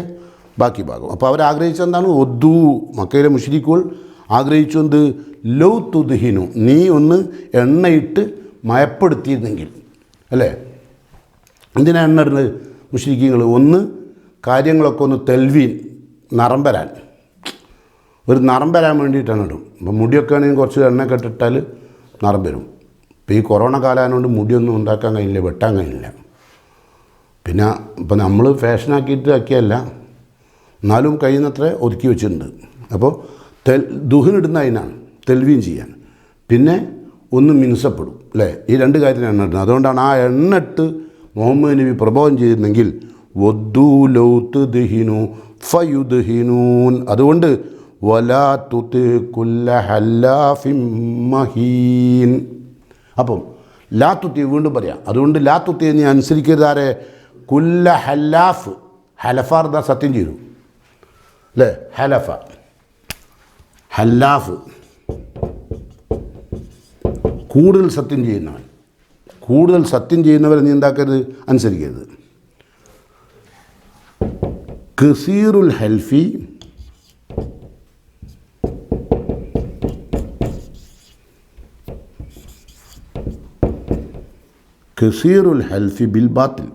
ബാക്കി ഭാഗം. അപ്പോൾ അവരാഗ്രഹിച്ചെന്താണ്? ഒദ്ദു, മക്കയിലെ മുശ്രിക്കുകൾ ആഗ്രഹിച്ചു എന്ത്? ലൗ തുദ്ഹിനു, നീ ഒന്ന് എണ്ണയിട്ട് മയപ്പെടുത്തിയിരുന്നെങ്കിൽ. അല്ലേ? എന്തിനാണ് എണ്ണ ഇടുന്നത് മുശ്രിക്കുകൾ? ഒന്ന് കാര്യങ്ങളൊക്കെ ഒന്ന് തെൽവീൻ, നിറം വരാൻ, ഒരു നിറം വരാൻ വേണ്ടിയിട്ടാണ് ഇടും. അപ്പം മുടിയൊക്കെ ആണെങ്കിൽ കുറച്ച് എണ്ണയൊക്കെ ഇട്ടിട്ടാൽ നിറം വരും. ഇപ്പോൾ ഈ കൊറോണ കാലമായതുകൊണ്ട് മുടിയൊന്നും ഉണ്ടാക്കാൻ കഴിയില്ല, വെട്ടാൻ കഴിയില്ല. പിന്നെ ഇപ്പം നമ്മൾ ഫാഷനാക്കിയിട്ട് ആക്കിയല്ല, എന്നാലും കഴിയുന്നത്ര ഒതുക്കി വെച്ചിട്ടുണ്ട്. അപ്പോൾ ദുഹിനിടുന്ന അതിനാണ്, തെൽവീൻ ചെയ്യാൻ. പിന്നെ ഒന്ന് മിനുസപ്പെടും. അല്ലേ? ഈ രണ്ട് കാര്യത്തിന് എണ്ണ ഇടുന്നത്. അതുകൊണ്ടാണ് ആ എണ്ണിട്ട് മുഹമ്മദ് നബി പ്രബോധനം ചെയ്തിരുന്നെങ്കിൽ വദ്ദൂ ലൗ തുദ്ഹിനു ഫയുദ്ഹിനൂൻ. അതുകൊണ്ട് വലാ തുതി കുല്ല ഹല്ലാഫിൻ മഹീൻ. അപ്പം ലാ തുത്തി, വീണ്ടും പറയാം. അതുകൊണ്ട് ലാ തുത്തി നീ അനുസരിക്കരുതാരെ കുല്ല ഹല്ലാഫ്. ഹലഫാർദ സത്യം ചെയ്തു. അല്ലേ? ഹലഫ, ഹല്ലാഫ്, കൂടുതൽ സത്യം ചെയ്യുന്നവൻ. കൂടുതൽ സത്യം ചെയ്യുന്നവരെ നീ എന്താക്കരുത്? അനുസരിക്കരുത്. കസീറുൽ ഹൽഫി കസീറുൽ ഹൽഫി ബിൽ ബാത്തിൽ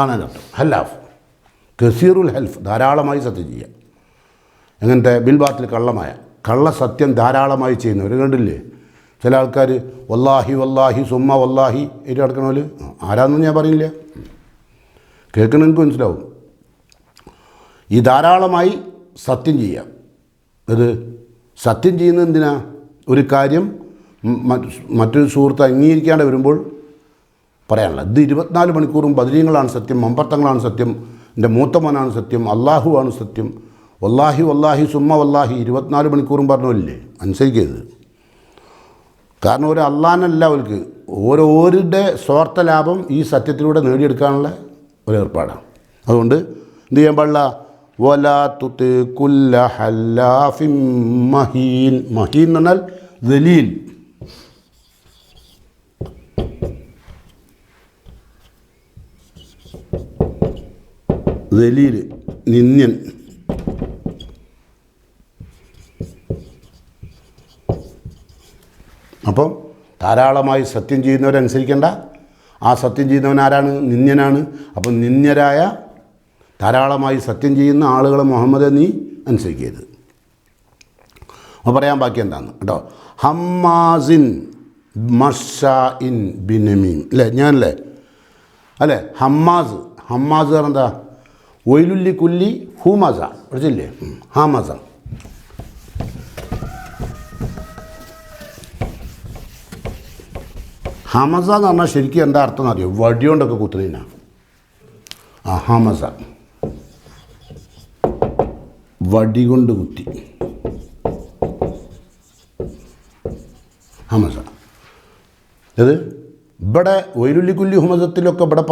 ആണല്ലോ ഹല്ലാഫ്. കസീറുൽ ഹൽഫ്, ധാരാളമായി സത്യം ചെയ്യുക. എങ്ങനത്തെ? ബിൽ ബാത്തിൽ, കള്ളസത്യം ധാരാളമായി ചെയ്യുന്നവർ കണ്ടില്ലേ? ചില ആൾക്കാർ വല്ലാഹി വല്ലാഹി സുമ്മ വല്ലാഹി ഏറ്റ് കിടക്കണമല്ലോ. ആരാന്നൊന്നും ഞാൻ പറയില്ല, കേൾക്കണം, എനിക്ക് മനസ്സിലാവും. ഈ ധാരാളമായി സത്യം ചെയ്യാം. ഇത് സത്യം ചെയ്യുന്നത് എന്തിനാ? ഒരു കാര്യം മറ്റൊരു സുഹൃത്ത് അംഗീകരിക്കാണ്ട് വരുമ്പോൾ പറയാനുള്ള. ഇത് 24 മണിക്കൂറും ബദരീങ്ങളാണ് സത്യം, മമ്പർത്തങ്ങളാണ് സത്യം, എൻ്റെ മൂത്തമോനാണ് സത്യം, അള്ളാഹുവാണ് സത്യം, വല്ലാഹി വല്ലാഹി സുമ്മ വല്ലാഹി 24 മണിക്കൂറും പറഞ്ഞില്ലേ? അനുസരിക്കരുത്. കാരണം ഒരു അള്ളാഹനല്ല അവർക്ക്, ഓരോരുടെ സ്വാർത്ഥ ലാഭം ഈ സത്യത്തിലൂടെ നേടിയെടുക്കാനുള്ള ഒരു ഏർപ്പാടാണ്. അതുകൊണ്ട് എന്ത് ചെയ്യാൻ പാടില്ല? വലാ തുതി കുല്ല ഹല്ലാഫിൻ മഹീൻ. മഹീൻ എന്ന് പറഞ്ഞാൽ ദലീൽ. ദലീൽ, നിന്ദ്യൻ. അപ്പം ധാരാളമായി സത്യം ചെയ്യുന്നവരനുസരിക്കേണ്ട. ആ സത്യം ചെയ്യുന്നവൻ ആരാണ്? നിന്ദ്യനാണ്. അപ്പം നിന്ദ്യരായ ധാരാളമായി സത്യം ചെയ്യുന്ന ആളുകളെ മുഹമ്മദ് നീ അനുസരിക്കരുത്. അപ്പോൾ പറയാൻ ബാക്കി എന്താണെന്ന് കേട്ടോ. ഹമ്മാസിൻ മഷാഇൻ ബിനമീം. അല്ലേ? ഞാനല്ലേ? അല്ലേ? ഹമ്മാസ് പറഞ്ഞാൽ എന്താ? ഒയിലുല്ലി കുല്ലി ഹുമസ, പഠിച്ചില്ലേ? ഹാമസ. ഹമസ എന്ന് പറഞ്ഞാൽ ശരിക്കും എന്താ അർത്ഥം എന്നറിയോ? വടിയോണ്ടൊക്കെ കുത്തുന്നതിനാ ഹമസ. വടി കൊണ്ട് കുത്തി ഹമസ. ഇത് ഇവിടെ വൈലുല്ലിക്കുല്ലി ഹുമസത്തിലൊക്കെ ഇവിടെ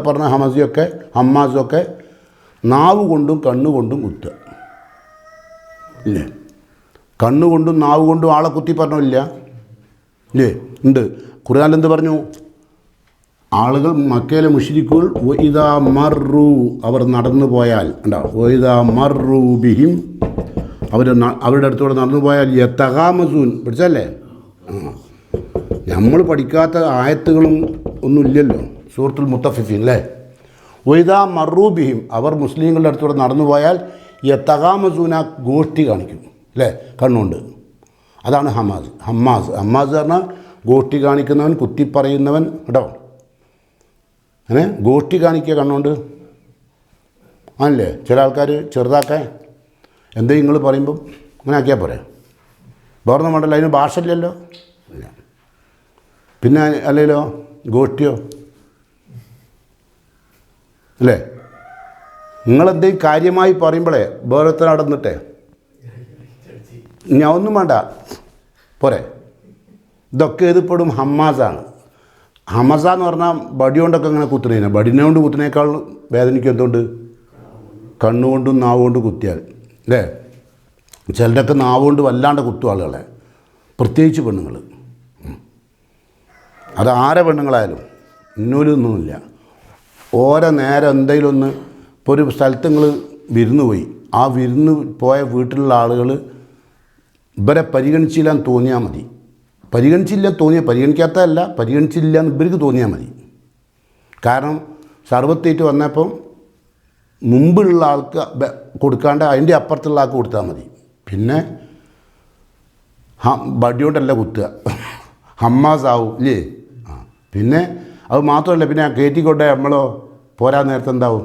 പറഞ്ഞ ഹമസിയൊക്കെ ഹമ്മാസൊക്കെ നാവ് കൊണ്ടും കണ്ണുകൊണ്ടും കുത്തുക. ഇല്ലേ? കണ്ണുകൊണ്ടും നാവ് കൊണ്ടും ആളെ കുത്തി പറഞ്ഞില്ല? ഇല്ലേ? ഉണ്ട്. ഖുർആനിൽ എന്ത് പറഞ്ഞു? ആളുകൾ മക്കയിലെ മുശ്രിക്കുകൾ വഇദാ മർറു, അവർ നടന്നു പോയാൽ ഉണ്ടാവും. വഇദാ മർറു ബിഹിം, അവരുടെ അടുത്തൂടെ നടന്നു പോയാൽ യതഗാമസൂൻ, പഠിച്ചല്ലേ? നമ്മൾ പഠിക്കാത്ത ആയത്തുകളും ഒന്നുമില്ലല്ലോ സൂറത്തുൽ മുത്തഫിഫീൻ. അല്ലേ? വഇദാ മർറു ബിഹിം, അവർ മുസ്ലിങ്ങളുടെ അടുത്തൂടെ നടന്നു പോയാൽ യതഗാമസൂന ഗോഷ്ടി കാണിക്കും അല്ലേ, കണ്ണുകൊണ്ട്. അതാണ് ഹമാസ്. ഹമ്മാസ് പറഞ്ഞാൽ ഗോഷ്ടി കാണിക്കുന്നവൻ, കുത്തിപ്പറയുന്നവൻ കേട്ടോ. അങ്ങനെ ഗോഷ്ടി കാണിക്കുക കണ്ണുകൊണ്ട് ആണല്ലേ. ചില ആൾക്കാർ ചെറുതാക്കാൻ എന്തെങ്കിലും നിങ്ങൾ പറയുമ്പം അങ്ങനെ ആക്കിയാൽ പോരെ, വേറെ വേണ്ടല്ലോ, അതിന് ഭാഷ ഇല്ലല്ലോ. ഇല്ല. പിന്നെ അല്ലല്ലോ ഗോഷ്ടിയോ അല്ലേ. നിങ്ങളെന്തെങ്കിലും കാര്യമായി പറയുമ്പോഴേ വേറെത്തെ നടന്നിട്ടേ ഞാൻ ഒന്നും വേണ്ട പോരെ. ഇതൊക്കെ ഇതിപ്പോഴും ഹമ്മാസാണ്. ഹമസ എന്ന് പറഞ്ഞാൽ ബടി കൊണ്ടൊക്കെ ഇങ്ങനെ കുത്തുന്നതിന്, ബടിനെ കൊണ്ട് കുത്തുന്നേക്കാൾ വേദനിക്കും എന്തുകൊണ്ട്, കണ്ണുകൊണ്ടും നാവുകൊണ്ട് കുത്തിയാൽ അല്ലേ. ചിലരൊക്കെ നാവുകൊണ്ട് വല്ലാണ്ട് കുത്തും ആളുകളെ, പ്രത്യേകിച്ച് പെണ്ണുങ്ങൾ. അത് ആരെ പെണ്ണുങ്ങളായാലും ഇന്നൂലൊന്നുമില്ല. ഓരോ നേരം എന്തെങ്കിലും ഒന്ന്, ഇപ്പോൾ ഒരു സ്ഥലത്ത് നിങ്ങൾ വിരുന്ന് പോയി, ആ വിരുന്ന് പോയ വീട്ടിലുള്ള ആളുകൾ ഇവരെ പരിഗണിച്ചില്ല എന്ന് തോന്നിയാൽ മതി. പരിഗണിക്കാത്തതല്ല, പരിഗണിച്ചില്ല എന്ന് ഇവർക്ക് തോന്നിയാൽ മതി. കാരണം സർവത്തേറ്റ് വന്നപ്പം മുമ്പുള്ള ആൾക്ക് കൊടുക്കാണ്ട് അതിൻ്റെ അപ്പുറത്തുള്ള ആൾക്ക് കൊടുത്താൽ മതി. പിന്നെ ബടിയോണ്ടല്ല കുത്തുക, ഹമ്മാസാവും ഇല്ലേ. പിന്നെ അത് മാത്രമല്ല, പിന്നെ കയറ്റിക്കൊണ്ടേ നമ്മളോ പോരാ നേരത്തെ എന്താവും,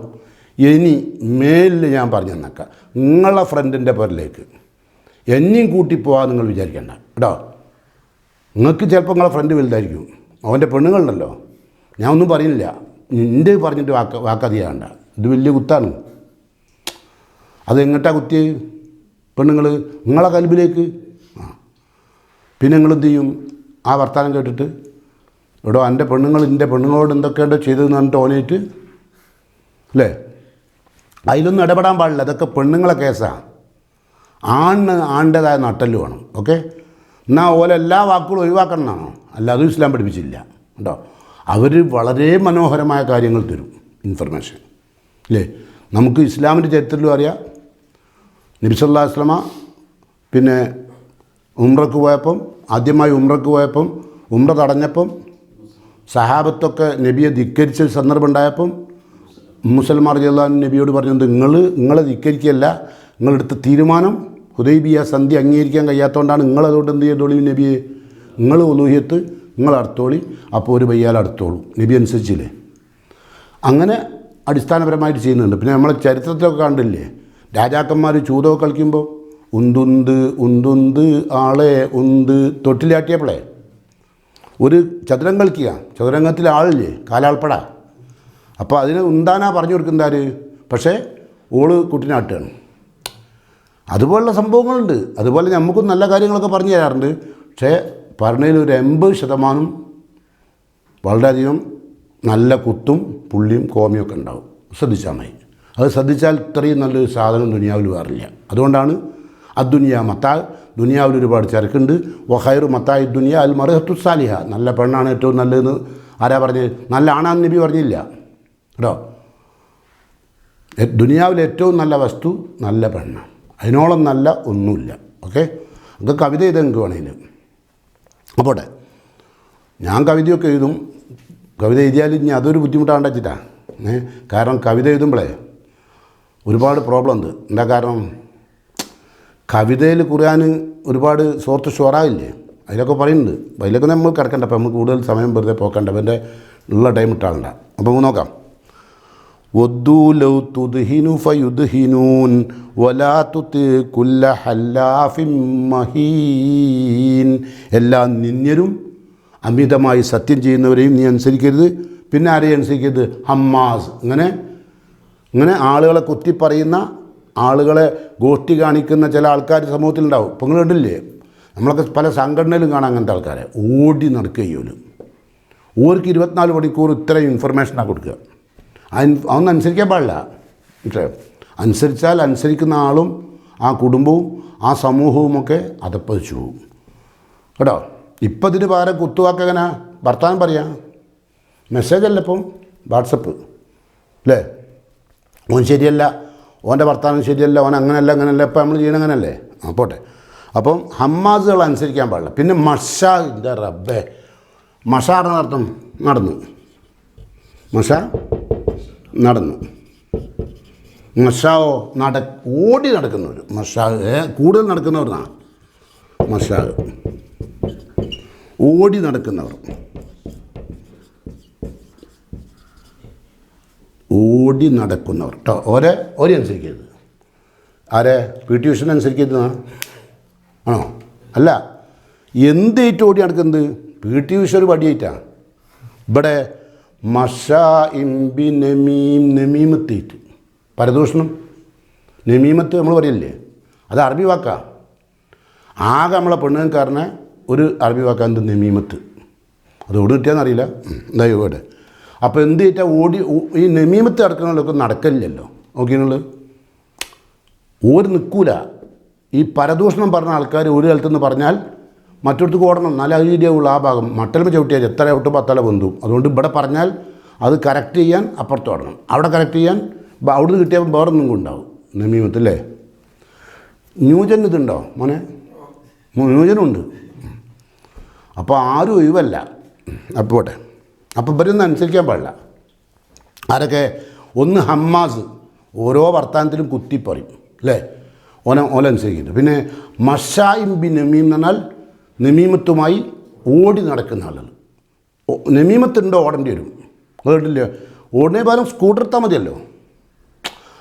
ഇനി മേലിൽ ഞാൻ പറഞ്ഞു തന്നേക്കാം, നിങ്ങളെ ഫ്രണ്ടിൻ്റെ പുറയിലേക്ക് എന്നെയും കൂട്ടിപ്പോവാൻ നിങ്ങൾ വിചാരിക്കേണ്ട കേട്ടോ. നിങ്ങൾക്ക് ചിലപ്പോൾ നിങ്ങളെ ഫ്രണ്ട് വലുതായിരിക്കും, അവൻ്റെ പെണ്ണുങ്ങളുണ്ടല്ലോ. ഞാൻ ഒന്നും പറയുന്നില്ല, എൻ്റെ പറഞ്ഞിട്ട് വാക്കതിയാണ്ട. ഇത് വലിയ കുത്താണ്. അത് എങ്ങോട്ടാണ് കുത്തിയത് പെണ്ണുങ്ങൾ, നിങ്ങളെ കൽബിലേക്ക്. പിന്നെ നിങ്ങളെന്ത് ചെയ്യും, ആ വർത്തമാനം കേട്ടിട്ട് എടോ എൻ്റെ പെണ്ണുങ്ങൾ എൻ്റെ പെണ്ണുങ്ങളോട് എന്തൊക്കെയുണ്ടോ ചെയ്തതെന്ന് പറഞ്ഞിട്ട് ഓനേറ്റ് അല്ലേ. അതിലൊന്നും ഇടപെടാൻ പാടില്ല, അതൊക്കെ പെണ്ണുങ്ങളെ കേസാണ്. ആണിൻ്റെതായ നട്ടല് വേണം. ഓക്കെ, എന്നാൽ ഓലെ എല്ലാ വാക്കുകളും ഒഴിവാക്കണം എന്നാണോ? അല്ല, അതും ഇസ്ലാം പഠിപ്പിച്ചില്ല കേട്ടോ. അവർ വളരെ മനോഹരമായ കാര്യങ്ങൾ തരും, ഇൻഫർമേഷൻ അല്ലേ. നമുക്ക് ഇസ്ലാമിൻ്റെ ചരിത്രത്തിലും അറിയാം, നബി സല്ലല്ലാഹു അലൈഹി വസല്ലമ പിന്നെ ആദ്യമായി ഉംറക്ക് പോയപ്പം ഉംറ തടഞ്ഞപ്പം സഹാബത്തൊക്കെ നബിയെ ധിക്കരിച്ച സന്ദർഭം ഉണ്ടായപ്പം മുസൽമാർ റളിയല്ലാഹു അൻഹു നബിയോട് പറഞ്ഞത്, നിങ്ങളെ ധിക്കരിക്കുകയല്ല, നിങ്ങളെടുത്ത തീരുമാനം ഹുദൈബിയ സന്ധി അംഗീകരിക്കാൻ കഴിയാത്തതുകൊണ്ടാണ്, നിങ്ങളതുകൊണ്ട് എന്ത് ചെയ്തോളി നബിയെ, നിങ്ങൾ ഉലൂഹിയത്ത് നിങ്ങൾ അടുത്തോളി, അപ്പോൾ ഒരു ബയ്യാൽ അടുത്തോളൂ. നബി അനുസരിച്ചില്ലേ. അങ്ങനെ അടിസ്ഥാനപരമായിട്ട് ചെയ്യുന്നുണ്ട്. പിന്നെ നമ്മളെ ചരിത്രത്തിലൊക്കെ കണ്ടില്ലേ, രാജാക്കന്മാർ ചൂതമൊക്കെ കളിക്കുമ്പോൾ ഉന്തുന്ത് ആളെ തൊട്ടിലാട്ടിയപ്പോളേ ഒരു ചതുരം കളിക്കുക, ചതുരംഗത്തിൽ ആളില്ലേ, കാലാൾപ്പട. അപ്പോൾ അതിന് ഉന്താനാ പറഞ്ഞു കൊടുക്കുന്നതാര്, പക്ഷേ ഓള് കുട്ടിനാട്ടുകയാണ്. അതുപോലുള്ള സംഭവങ്ങളുണ്ട്. അതുപോലെ നമുക്കും നല്ല കാര്യങ്ങളൊക്കെ പറഞ്ഞു തരാറുണ്ട്. പക്ഷേ പറഞ്ഞതിൽ ഒരു 80% വളരെയധികം നല്ല കുത്തും പുള്ളിയും കോമിയൊക്കെ ഉണ്ടാവും. ശ്രദ്ധിച്ചാൽ മതി. അത് ശ്രദ്ധിച്ചാൽ ഇത്രയും നല്ലൊരു സാധനം ദുനിയാവിൽ വേറില്ല. അതുകൊണ്ടാണ് അദ്ദുനിയ മത്താ, ദുനിയാവിൽ ഒരുപാട് ചരക്കുണ്ട്. വഖൈറു മത്തായി ദുനിയ അൽ മർഅത്തു സാലിഹ, നല്ല പെണ്ണാണ് ഏറ്റവും നല്ലതെന്ന് ആരാ പറഞ്ഞത്? നല്ല ആണാന്ന് നബി പറഞ്ഞില്ല കേട്ടോ. ദുനിയാവിലെ ഏറ്റവും നല്ല വസ്തു നല്ല പെണ്ണാണ്, അതിനോളം നല്ല ഒന്നുമില്ല. ഓക്കെ, അത് കവിത ചെയ്ത് എനിക്ക് വേണമെങ്കിൽ. അപ്പോട്ടെ, ഞാൻ കവിതയൊക്കെ എഴുതും. കവിത എഴുതിയാലും ഇനി അതൊരു ബുദ്ധിമുട്ടാണ് വെച്ചിട്ടാണ്. കാരണം കവിത എഴുതുമ്പോഴേ ഒരുപാട് പ്രോബ്ലം ഉണ്ട്. എന്താ കാരണം, കവിതയിൽ ഖുർആൻ ഒരുപാട് സൂറത്ത് ഷുറായില്ലേ, അതിലൊക്കെ പറയുന്നുണ്ട്. അതിലൊക്കെ നമ്മൾ കിടക്കണ്ട. അപ്പോൾ നമുക്ക് കൂടുതൽ സമയം വെറുതെ പോക്കണ്ട, അവൻ്റെ ഉള്ള ടൈം ഇട്ടാളണ്ട. അപ്പോൾ നമുക്ക് നോക്കാം. വദ്ദൂ ലൗ തുദ്ഹിനു ഫയുദ്ഹിനൂൻ വലാ തുതി കുല്ല ഹല്ലാഫിൻ മഹീൻ. എല്ലാ നിന്ദ്യരും അമിതമായി സത്യം ചെയ്യുന്നവരെയും നീ അനുസരിക്കരുത്. പിന്നെ ആരെയും അനുസരിക്കരുത്? ഹമ്മാസ്. ഇങ്ങനെ ആളുകളെ കുത്തിപ്പറയുന്ന, ആളുകളെ ഗോഷ്ടി കാണിക്കുന്ന ചില ആൾക്കാർ സമൂഹത്തിലുണ്ടാവും. ഇപ്പം നിങ്ങൾ കണ്ടില്ലേ, നമ്മളൊക്കെ പല സംഘടനയിലും കാണാം അങ്ങനത്തെ ആൾക്കാരെ. ഓടി നടക്കുകയും ഓർക്ക് 24 മണിക്കൂർ ഇത്രയും ഇൻഫർമേഷനാണ് കൊടുക്കുക. അതൊന്നും അനുസരിക്കാൻ പാടില്ല. അനുസരിച്ചാൽ അനുസരിക്കുന്ന ആളും ആ കുടുംബവും ആ സമൂഹവുമൊക്കെ അതപ്പതിച്ചു പോകും കേട്ടോ. ഇപ്പം ഇതിന് പകരം കുത്തുവാക്ക് എങ്ങനെ വർത്താനം പറയാം, മെസ്സേജല്ല ഇപ്പം, വാട്സപ്പ് അല്ലേ. ഓൻ ശരിയല്ല, ഓൻ്റെ വർത്താനം ശരിയല്ല, ഓൻ അങ്ങനെയല്ല ഇപ്പം നമ്മൾ ചെയ്യണം അങ്ങനെയല്ലേ. പോട്ടെ. അപ്പം ഹമ്മാസുകൾ അനുസരിക്കാൻ പാടില്ല. പിന്നെ മഷാൻ്റെ റബ്ബേ, മഷാറിന് അർത്ഥം നടന്നു, മഷാവോ ഓടി നടക്കുന്നവർ. മഷാ കൂടുതൽ നടക്കുന്നവരാണ് മഷാ, ഓടി നടക്കുന്നവർ. ഓടി നടക്കുന്നവർ കേട്ടോ. ഓരേ അനുസരിക്കരുത്. ആരെ? PT ഉഷനെ അനുസരിക്കരുതെന്നാണ് ആണോ? അല്ല, എന്തേറ്റ് ഓടി നടക്കുന്നത്? PT ഉഷ ഒരു വടിയേറ്റാണ്. ഇവിടെ മഷാ ഇംബി നമീമത്തേറ്റ് പരദൂഷണം. നമീമത്ത് നമ്മൾ പറയില്ലേ, അത് അറബി വാക്കാണ്. ആകെ നമ്മളെ പെണ്ണുകാരനെ ഒരു അറബി വാക്കാൻ എന്ത് നമീമത്ത്. അത് ഓടി കിട്ടിയാന്നറിയില്ല, എന്താ ഇവിടെ. അപ്പോൾ എന്ത് ചെയ്താൽ ഈ നമീമത്ത് നടക്കുന്നവരൊക്കെ നടക്കില്ലല്ലോ. നോക്കിയാൽ ഓര് നിൽക്കൂല. ഈ പരദൂഷണം പറഞ്ഞ ആൾക്കാർ ഒരു കാലത്തുനിന്ന് പറഞ്ഞാൽ മറ്റൊരുത്തേക്ക് ഓടണം, നല്ല ഐഡിയയുള്ള ആ ഭാഗം മട്ടൽമ ചവിട്ടിയാൽ എത്ര ചവിട്ടുമ്പോൾ അത്തല ബന്ധുവും. അതുകൊണ്ട് ഇവിടെ പറഞ്ഞാൽ അത് കറക്റ്റ് ചെയ്യാൻ അപ്പുറത്ത് ഓടണം, അവിടെ കറക്റ്റ് ചെയ്യാൻ അവിടുന്ന് കിട്ടിയപ്പോൾ വേറൊന്നും ഉണ്ടാവും. നമീമത്തല്ലേ. ന്യൂജൻ ഇതുണ്ടോ മോനെ? ന്യൂജനുണ്ട്. അപ്പോൾ ആരും ഒഴിവല്ല. അപ്പോൾ പോട്ടെ. അപ്പോൾ ഇവരൊന്നും അനുസരിക്കാൻ പാടില്ല. ആരൊക്കെ? ഒന്ന് ഹമ്മാസ്, ഓരോ വർത്താനത്തിലും കുത്തിപ്പറയും അല്ലേ, ഓലനുസരിക്കുന്നുണ്ട്. പിന്നെ മഷായിം ബി നമീം എന്ന് പറഞ്ഞാൽ നമീമത്തുമായി ഓടി നടക്കുന്ന ആളുകൾ. നമീമത്തുണ്ടോ ഓടേണ്ടി വരും. കേട്ടില്ല? ഓടണേ പാലം സ്കൂട്ടർ എടുത്താൽ മതിയല്ലോ.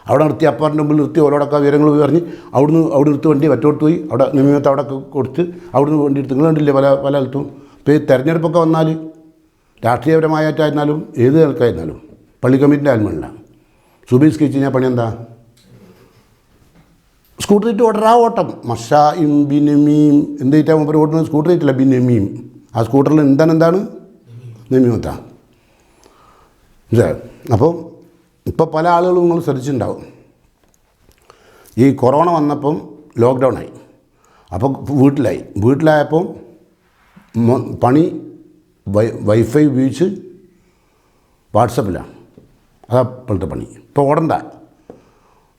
അവിടെ നിർത്തി അപ്പാറിൻ്റെ മുമ്പിൽ നിർത്തി ഓരോടൊക്കെ വിവരങ്ങൾ പറഞ്ഞ് അവിടെ നിർത്തി വണ്ടി മറ്റോട്ട് പോയി അവിടെ നമീമത്ത് അവിടെ കൊടുത്ത് അവിടുന്ന് വണ്ടി എടുത്ത്. നിങ്ങൾ കണ്ടില്ലേ പല സ്ഥലത്തും. ഇപ്പോൾ ഈ തെരഞ്ഞെടുപ്പൊക്കെ വന്നാൽ രാഷ്ട്രീയപരമായിട്ടായിരുന്നാലും ഏത് ആൾക്കായിരുന്നാലും പള്ളി കമ്മിറ്റിൻ്റെ ആൽമല്ല സുബീസ് കഴിച്ച് കഴിഞ്ഞാൽ പണി എന്താ? സ്കൂട്ടർ ഇട്ട് ഓടറാ ഓട്ടം. മഷാ ഇം ബിനമീം എന്തായിട്ടാണ് മുമ്പ് ഓടുന്നത്? സ്കൂട്ടർ ഇട്ടില്ല, ബിനമീം. ആ സ്കൂട്ടറിൽ എന്താണ് നമീമത്താണ്. അപ്പോൾ ഇപ്പോൾ പല ആളുകളും നിങ്ങൾ ശ്രദ്ധിച്ചിട്ടുണ്ടാവും, ഈ കൊറോണ വന്നപ്പം ലോക്ക്ഡൗൺ ആയി. അപ്പോൾ വീട്ടിലായപ്പോൾ പണി വൈഫൈ ഉപയോഗിച്ച് വാട്സപ്പിലാണ്. അതാ ഇപ്പോഴത്തെ പണി. ഇപ്പോൾ ഓടണ്ട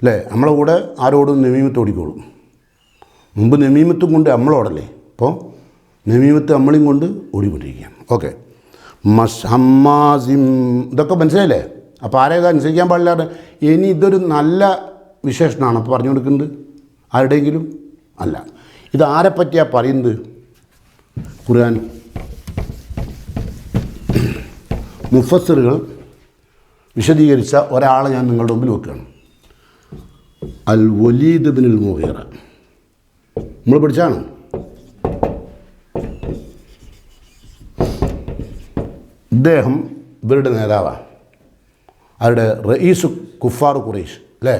അല്ലേ? നമ്മളെ കൂടെ ആരോടും നമീമത്ത് ഓടിക്കോളും. മുമ്പ് നമീമത്തും കൊണ്ട് നമ്മളോടല്ലേ, ഇപ്പോൾ നമീമത്ത് നമ്മളെയും കൊണ്ട് ഓടിക്കൊണ്ടിരിക്കുകയാണ്. ഓക്കെ. ഹമ്മാസിം ഇതൊക്കെ മനസ്സിലായില്ലേ? അപ്പോൾ ആരെയും അനുസരിക്കാൻ പാടില്ലാതെ. ഇനി ഇതൊരു നല്ല വിശേഷണമാണ് അപ്പോൾ പറഞ്ഞു കൊടുക്കുന്നത്, ആരുടെയെങ്കിലും അല്ല. ഇത് ആരെപ്പറ്റിയാണ് പറയുന്നത്? ഖുർആൻ മുഫസ്സിറുകൾ വിശദീകരിച്ച ഒരാളെ ഞാൻ നിങ്ങളുടെ മുമ്പിൽ വെക്കുകയാണ്. അൽ വലീദ് ബിനുൽ മുഗീറ. നമ്മൾ പഠിച്ചാണ്. ഇദ്ദേഹം ഇവരുടെ നേതാവാണ്. അവരുടെ റഈസു കുഫാർ ഖുറൈശ് അല്ലേ?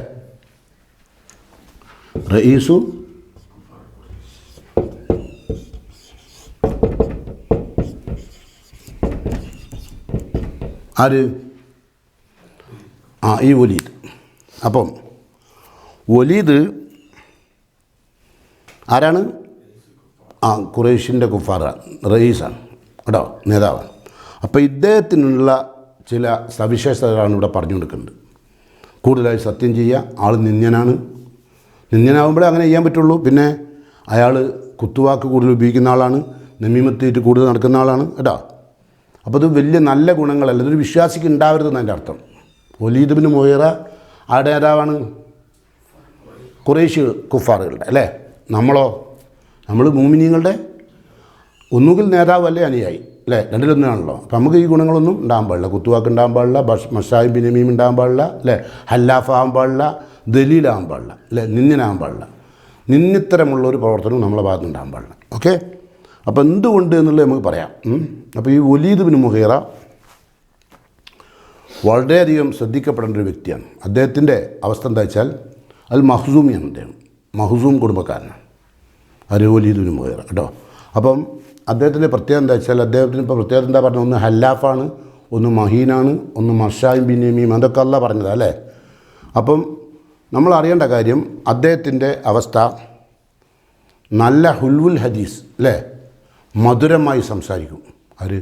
റഈസു ആര്? ഈ വലീദ്. അപ്പം വലീദ് ആരാണ്? ഖുറൈശിൻ്റെ കുഫാറാണ്, റഈസാണ് കേട്ടോ, നേതാവാണ്. അപ്പോൾ ഇദ്ദേഹത്തിനുള്ള ചില സവിശേഷതകളാണ് ഇവിടെ പറഞ്ഞു കൊടുക്കുന്നത്. കൂടുതലായി സത്യം ചെയ്യുക, ആൾ നിന്യനാവുമ്പോഴേ അങ്ങനെ ചെയ്യാൻ പറ്റുള്ളൂ. പിന്നെ അയാൾ കുത്തുവാക്ക് കൂടുതൽ ഉപയോഗിക്കുന്ന ആളാണ്, നമീമത്തേറ്റ് കൂടുതൽ നടക്കുന്ന ആളാണ് കേട്ടോ. അപ്പോൾ ഇത് വലിയ നല്ല ഗുണങ്ങളല്ല, ഇതൊരു വിശ്വാസിക്ക് ഉണ്ടാവരുതെന്ന് അതിൻ്റെ അർത്ഥം. വലീദ് ബിൻ മുഗീറ ആരുടെ നേതാവാണ്? ഖുറൈശി കുഫാറുകളുടെ അല്ലേ? നമ്മൾ മുഅ്മിനീങ്ങളുടെ ഒന്നുകിൽ നേതാവ് അല്ലേ അനുയായി അല്ലേ? രണ്ടിലൊന്നാണല്ലോ. അപ്പം നമുക്ക് ഈ ഗുണങ്ങളൊന്നും ഉണ്ടാകാൻ പാടില്ല. കുത്തുവാക്ക് ഉണ്ടാകാൻ പാടില്ല, മഷായും ബിനമീം ഉണ്ടാകാൻ പാടില്ല അല്ലേ? ഹല്ലാഫാകാൻ പാടില്ല, ദലീലാകാൻ പാടില്ല അല്ലേ? നിന്യനാകാൻ പാടില്ല. നിന്നിത്തരമുള്ളൊരു പ്രവർത്തനം നമ്മളെ ഭാഗത്ത് ഉണ്ടാകാൻ പാടില്ല. ഓക്കെ. അപ്പോൾ എന്തുകൊണ്ട് എന്നുള്ളത് നമുക്ക് പറയാം. അപ്പോൾ ഈ വലീദ് ബിൻ മുഗീറ വളരെയധികം ശ്രദ്ധിക്കപ്പെടേണ്ട ഒരു വ്യക്തിയാണ്. അദ്ദേഹത്തിൻ്റെ അവസ്ഥ എന്താ വെച്ചാൽ അൽ മഖ്സൂമിയാണ്. അദ്ദേഹം മഖ്സൂം കുടുംബക്കാരനാണ്, വലീദ് ബിൻ മുഗീറ കേട്ടോ. അപ്പം അദ്ദേഹത്തിൻ്റെ പ്രത്യേകത എന്താ വെച്ചാൽ, അദ്ദേഹത്തിന് ഇപ്പോൾ പ്രത്യേകത എന്താ പറഞ്ഞത്? ഒന്ന് ഹല്ലാഫാണ്, ഒന്ന് മഹീനാണ്, ഒന്ന് മഷായും ബിനമീം. അതൊക്കെ അല്ല പറഞ്ഞത് അല്ലേ? അപ്പം നമ്മൾ അറിയേണ്ട കാര്യം, അദ്ദേഹത്തിൻ്റെ അവസ്ഥ നല്ല ഹുൽവുൽ ഹദീസ് അല്ലേ? മധുരമായി സംസാരിക്കും. ആര്?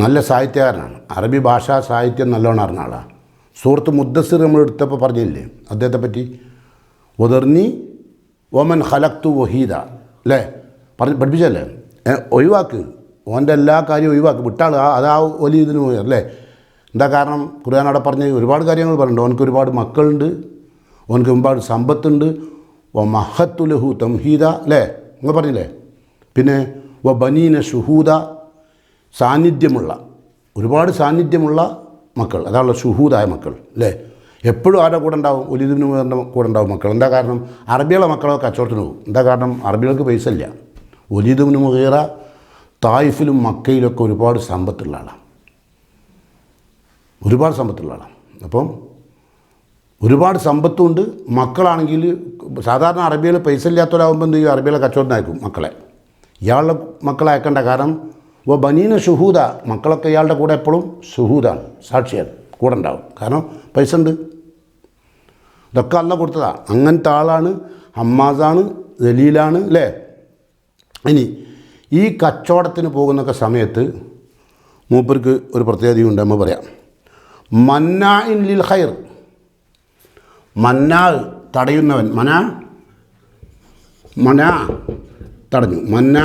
നല്ല സാഹിത്യകാരനാണ്. അറബി ഭാഷാ സാഹിത്യം നല്ലോണം അറിഞ്ഞ ആളാണ്. സൂറത്ത് മുദ്ദസ്സിർ നമ്മൾ എടുത്തപ്പോൾ പറഞ്ഞില്ലേ അദ്ദേഹത്തെ പറ്റി? വദർനി വമൻ ഖലഖ്തു വഹീദ അല്ലേ? പഠിപ്പിച്ചല്ലേ? ഒഴിവാക്ക്, ഓൻ്റെ എല്ലാ കാര്യവും ഒഴിവാക്ക്, വിട്ടാൾ. അതാ വലീദിന് പോയി അല്ലേ? എന്താ കാരണം? ഖുർആൻ അവിടെ പറഞ്ഞ് ഒരുപാട് കാര്യങ്ങൾ പറയുന്നുണ്ട്. ഓനക്ക് ഒരുപാട് മക്കളുണ്ട്, ഓനക്ക് ഒരുപാട് സമ്പത്തുണ്ട്. വ മഹത്തുലഹു തംഹീദ, അല്ലേ? നിങ്ങൾ പറഞ്ഞില്ലേ? പിന്നെ വ ബനീന ഷുഹൂദ, സാന്നിധ്യമുള്ള, ഒരുപാട് സാന്നിധ്യമുള്ള മക്കൾ, അതാണല്ലോ ഷുഹൂദായ മക്കൾ, അല്ലേ? എപ്പോഴും ആരുടെ കൂടെ ഉണ്ടാവും? വലീദ് ഇബ്നു മുഗീറയുടെ കൂടെ ഉണ്ടാവും മക്കൾ. എന്താ കാരണം? അറബികളെ മക്കളൊക്കെ കച്ചവടത്തിന് പോകും. എന്താ കാരണം? അറബികൾക്ക് പൈസ ഇല്ല. വലീദ് ഇബ്നു മുഗീറ തായിഫിലും മക്കയിലൊക്കെ ഒരുപാട് സമ്പത്തുള്ള ആളാണ്, ഒരുപാട് സമ്പത്തുള്ള ആളാണ്. അപ്പം ഒരുപാട് സമ്പത്തുണ്ട്. മക്കളാണെങ്കിൽ സാധാരണ അറബികൾ പൈസ ഇല്ലാത്തവരാകുമ്പോൾ എന്ത് ചെയ്യും? അറബികളെ കച്ചവടത്തിന് അയക്കും മക്കളെ. ഇയാളുടെ മക്കളെ അയക്കേണ്ട. കാരണം ഓ ബനീന ഷുഹൂദ, മക്കളൊക്കെ ഇയാളുടെ കൂടെ എപ്പോഴും ഷുഹൂദാണ്, സാക്ഷിയാണ്, കൂടെ ഉണ്ടാവും. കാരണം പൈസ ഉണ്ട്. ഇതൊക്കെ അല്ല കൊടുത്തതാണ്. അങ്ങനത്തെ ആളാണ്. ഹമ്മാസാണ്, ദലീലാണ്, അല്ലേ? ഇനി ഈ കച്ചവടത്തിന് പോകുന്നൊക്കെ സമയത്ത് മൂപ്പർക്ക് ഒരു പ്രത്യേകതയുണ്ട്. നമ്മൾ പറയാം, മന്നാഇൻ ലിൽ ഖൈർ, മന്നാ തടയുന്നവൻ, മനാ തടഞ്ഞു. മന്നാ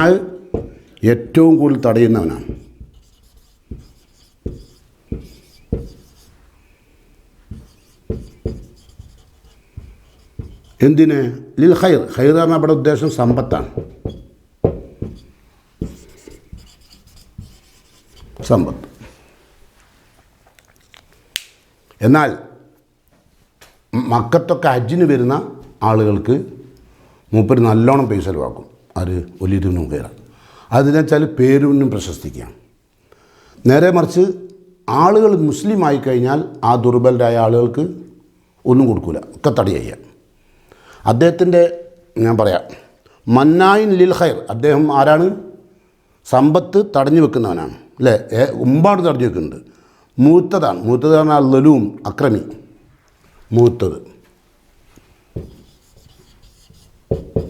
ഏറ്റവും കൂടുതൽ തടയുന്നവനാണ്. എന്തിന്? ലിൽ ഖൈർ. ഖൈർ പറഞ്ഞാൽ ഇവിടെ ഉദ്ദേശം സമ്പത്താണ്. സമ്പത്ത്. എന്നാൽ മക്കത്തൊക്കെ ഹജ്ജിന് വരുന്ന ആളുകൾക്ക് മൂപ്പര് നല്ലോണം പൈസ ചിലവാക്കും. ആര്? വലീദ് ഇബ്നു മുഗീറ. അതിനെച്ചാൽ പേരിനും പ്രശസ്തിക്കാണ്. നേരെ മറിച്ച് ആളുകൾ മുസ്ലിം ആയിക്കഴിഞ്ഞാൽ ആ ദുർബലരായ ആളുകൾക്ക് ഒന്നും കൊടുക്കില്ല, ഒക്കെ തടയുക. അദ്ദേഹത്തിൻ്റെ ഞാൻ പറയാം, മന്നായിൻ ലിൽ ഖൈർ. അദ്ദേഹം ആരാണ്? സമ്പത്ത് തടഞ്ഞു വെക്കുന്നവനാണ്, അല്ലേ? മുമ്പാട് തടഞ്ഞു വെക്കുന്നുണ്ട്. മൂത്തതാണ്. മൂത്തത് പറഞ്ഞാൽ ലലൂം, അക്രമി. മൂത്തത്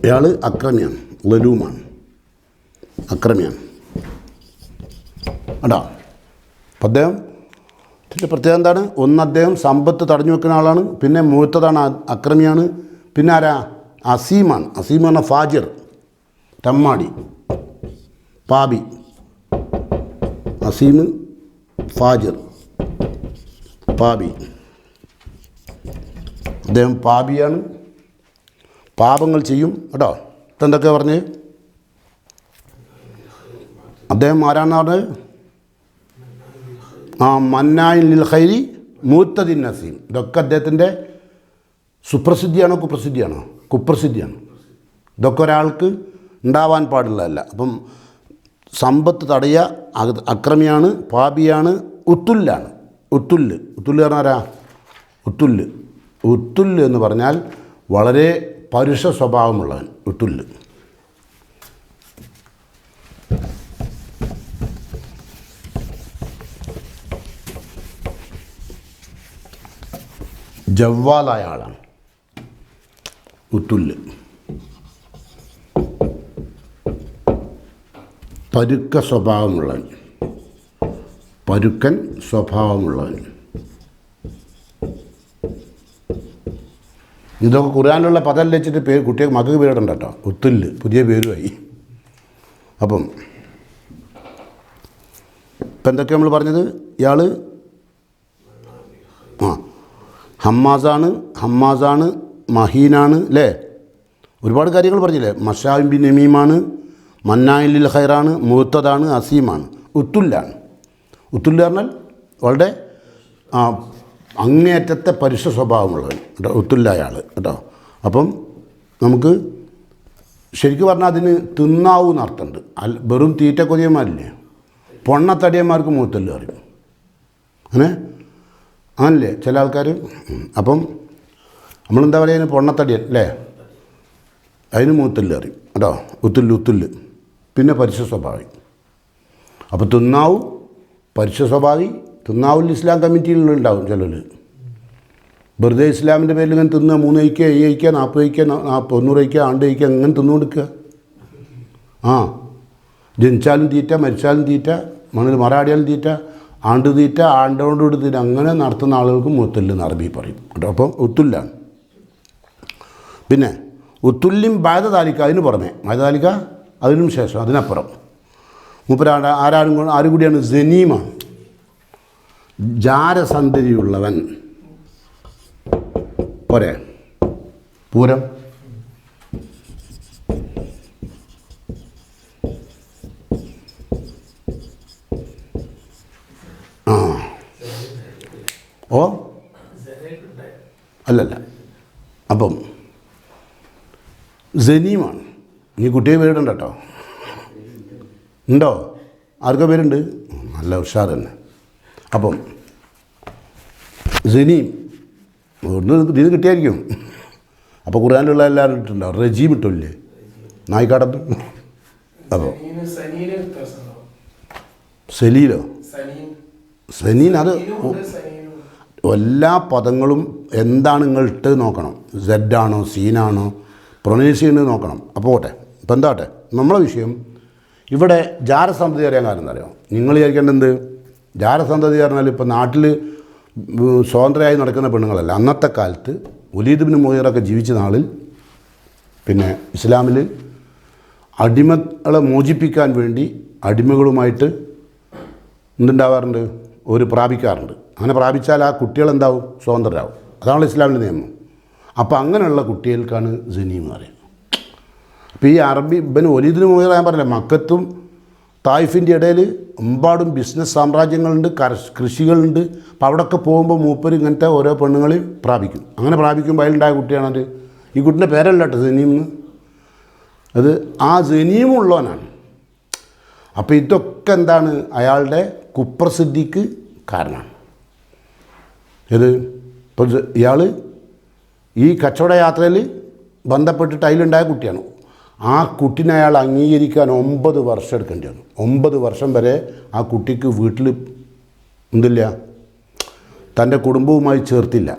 ഇയാൾ അക്രമിയാണ്, ലലൂമാണ്, അക്രമിയാണ്. അടാ അപ്പം അദ്ദേഹത്തിൻ്റെ പ്രത്യേകത എന്താണ്? ഒന്ന്, അദ്ദേഹം സമ്പത്ത് തടഞ്ഞു വെക്കുന്ന ആളാണ്. പിന്നെ മൂത്തതാണ്, അക്രമിയാണ്. പിന്നെ ആരാ? അസീമാണ്. അസീം പറഞ്ഞാൽ ഫാജിർ, തമ്മാടി, പാപി. അസീം, ഫാജിർ, പാപി. അദ്ദേഹം പാപിയാണ്, പാപങ്ങൾ ചെയ്യും കേട്ടോ. എന്തൊക്കെ പറഞ്ഞ് അദ്ദേഹം ആരാണെന്ന് പറഞ്ഞത്? മന്നായിൻ ലിൽ ഖൈരി മൂത്തദിൻ നസീം. ഇതൊക്കെ അദ്ദേഹത്തിൻ്റെ സുപ്രസിദ്ധിയാണോ കുപ്രസിദ്ധിയാണോ? കുപ്രസിദ്ധിയാണ്. ഇതൊക്കെ ഒരാൾക്ക് ഉണ്ടാവാൻ പാടുള്ളതല്ല. അപ്പം സമ്പത്ത് തടയുക, അക്രമിയാണ്, പാപിയാണ്, ഉത്തുല്ലാണ്. ഉത്തുല്ല് പറഞ്ഞാൽ ആരാ? ഉത്തുല്ല് എന്ന് പറഞ്ഞാൽ വളരെ പരുഷ സ്വഭാവമുള്ളവൻ, ഉത്തുല്ല്. ജവ്വാലായ ആളാണ് ഉത്തുല്ല്. പരുക്ക സ്വഭാവമുള്ളവൻ, പരുക്കൻ സ്വഭാവമുള്ളവൻ. ഇതൊക്കെ ഖുർആനിലുള്ള പദം വെച്ചിട്ട് കുട്ടികൾക്ക് മകൾക്ക് പേരിടണ്ട കേട്ടോ. ഉത്തുല്ല് പുതിയ പേരുമായി. അപ്പം ഇപ്പം എന്തൊക്കെയാണ് നമ്മൾ പറഞ്ഞത്? ഇയാൾ ഹമ്മാസാണ്, മഹീനാണ്, അല്ലേ? ഒരുപാട് കാര്യങ്ങൾ പറഞ്ഞില്ലേ? മഷാബിൻ ബിൻ നമീമാണ്, മന്നായിൻ ലിൽ ഖൈറാണ്, മൂത്തതാണ്, അസീമാണ്, ഉത്തുല്ലാണ്. ഉത്തുല്ല് പറഞ്ഞാൽ വളരെ അങ്ങേയറ്റത്തെ പരുഷ സ്വഭാവമുള്ളവൻ കേട്ടോ, ഉത്തുല്ലായ ആൾ കേട്ടോ. അപ്പം നമുക്ക് ശരിക്കും പറഞ്ഞാൽ അതിന് തിന്നാവൂന്ന് അർത്ഥമുണ്ട്. വെറും തീറ്റ കൊതിയന്മാരില്ലേ, പൊണ്ണത്തടിയന്മാർക്ക് മൂത്തല്ല് അറിയും. അങ്ങനല്ലേ ചില ആൾക്കാർ? അപ്പം നമ്മളെന്താ പറയുക? പൊണ്ണത്തടിയൻ അല്ലേ? അതിന് മൂത്തല്ല് അറിയും കേട്ടോ. ഉത്തുല്ല്. പിന്നെ പരുഷ സ്വഭാവി. അപ്പോൾ തിന്നാവും, പരുഷ സ്വഭാവി. തിന്നാവിൽ ഇസ്ലാം കമ്മിറ്റിയിലുണ്ടാവും ചിലർ. വെറുതെ ഇസ്ലാമിൻ്റെ പേരിൽ ഇങ്ങനെ തിന്നുക, 3 കഴിക്കുക, 7 കഴിക്കുക, 40 കഴിക്കുക, 90 കഴിക്കുക, ആണ്ട് കഴിക്കുക, അങ്ങനെ തിന്നുകൊടുക്കുക. ജനിച്ചാലും തീറ്റ, മരിച്ചാലും തീറ്റ, മറാടിയാലും തീറ്റ, ആണ്ട് തീറ്റ, ആണ്ടോണ്ട് തീറ്റ, അങ്ങനെ നടത്തുന്ന ആളുകൾക്ക് മുത്തല്ല് എന്ന് അറബി പറയും കേട്ടോ. അപ്പം ഉത്തുല്ലാണ്. പിന്നെ ഉത്തുല്യം ബാധതാലിക്ക, അതിന് പുറമെ ബാധതാലിക്ക, അതിനും ശേഷം അതിനപ്പുറം മൂപ്പരാണ്ട് ആരും കൂടിയാണ്? ജനീമാണ്. ജാരസന്ധതിയുള്ളവൻ. പോരെ? പൂരം. ആ ഓ അല്ലല്ല. അപ്പം ജനീമാണ്. നീ കുട്ടിയെ പേരിടണ്ട കേട്ടോ. ഉണ്ടോ? ആർക്കോ പേരുണ്ട്? നല്ല ഉഷാർ തന്നെ. അപ്പം ജനീം ഇത് കിട്ടിയായിരിക്കും. അപ്പോൾ ഖുർആനിലുള്ള എല്ലാവരും ഇട്ടുണ്ടാവും. റജീം ഇട്ടില്ലേ നായിക്കാടത്ത്? അപ്പോൾ സലീലോ? സനീൻ അത് എല്ലാ പദങ്ങളും എന്താണ് നിങ്ങൾ ഇട്ട് നോക്കണം. സെഡാണോ സീനാണോ പ്രൊനൗൺസ് ചെയ്യുന്നത് നോക്കണം. അപ്പോൾ പോട്ടെ. ഇപ്പം എന്താട്ടെ നമ്മളെ വിഷയം ഇവിടെ ജാരസന്ധതി അറിയാൻ കാരണം എന്താ അറിയാം? നിങ്ങൾ വിചാരിക്കേണ്ടത് ജാരസന്ധതി പറഞ്ഞാൽ ഇപ്പോൾ നാട്ടിൽ സ്വതന്ത്രമായി നടക്കുന്ന പെണ്ണുങ്ങളല്ല. അന്നത്തെ കാലത്ത് വലീദ് ഇബ്നു മുഗീറൊക്കെ ജീവിച്ച നാളിൽ പിന്നെ ഇസ്ലാമിൽ അടിമകളെ മോചിപ്പിക്കാൻ വേണ്ടി അടിമകളുമായിട്ട് എന്തുണ്ടാവാറുണ്ട്? ഒരു പ്രാപിക്കാറുണ്ട്. അങ്ങനെ പ്രാപിച്ചാൽ ആ കുട്ടികളെന്താവും? സ്വതന്ത്രരാകും. അതാണ് ഇസ്ലാമിൻ്റെ നിയമം. അപ്പോൾ അങ്ങനെയുള്ള കുട്ടികൾക്കാണ് ജനീം എന്ന് പറയുന്നത്. അപ്പോൾ ഈ അറബി ഇബ്നു വലീദ് ഇബ്നു മുഗീറ ഞാൻ പറഞ്ഞില്ല, മക്കത്തും തായിഫിൻ്റെ ഇടയിൽ എമ്പാടും ബിസിനസ് സാമ്രാജ്യങ്ങളുണ്ട്, കൃഷികളുണ്ട്. അപ്പോൾ അവിടെയൊക്കെ പോകുമ്പോൾ മൂപ്പർ ഇങ്ങനത്തെ ഓരോ പെണ്ണുങ്ങളെയും പ്രാപിക്കും. അങ്ങനെ പ്രാപിക്കുമ്പോൾ അതിലുണ്ടായ കുട്ടിയാണത്. ഈ കുട്ടീൻ്റെ പേരല്ല കേട്ടോ ജനീം എന്ന്. അത് ആ ജനീമുള്ളവനാണ്. അപ്പോൾ ഇതൊക്കെ എന്താണ്? അയാളുടെ കുപ്രസിദ്ധിക്ക് കാരണമാണ്. ഇത് ഇപ്പോൾ ഇയാൾ ഈ കച്ചവട യാത്രയിൽ ബന്ധപ്പെട്ടിട്ട് അതിലുണ്ടായ കുട്ടിയാണ്. ആ കുട്ടീനെ അയാൾ അംഗീകരിക്കാൻ 9 വർഷം എടുക്കേണ്ടി വന്നു. 9 വർഷം വരെ ആ കുട്ടിക്ക് വീട്ടിൽ എന്തില്ല, തൻ്റെ കുടുംബവുമായി ചേർത്തില്ല.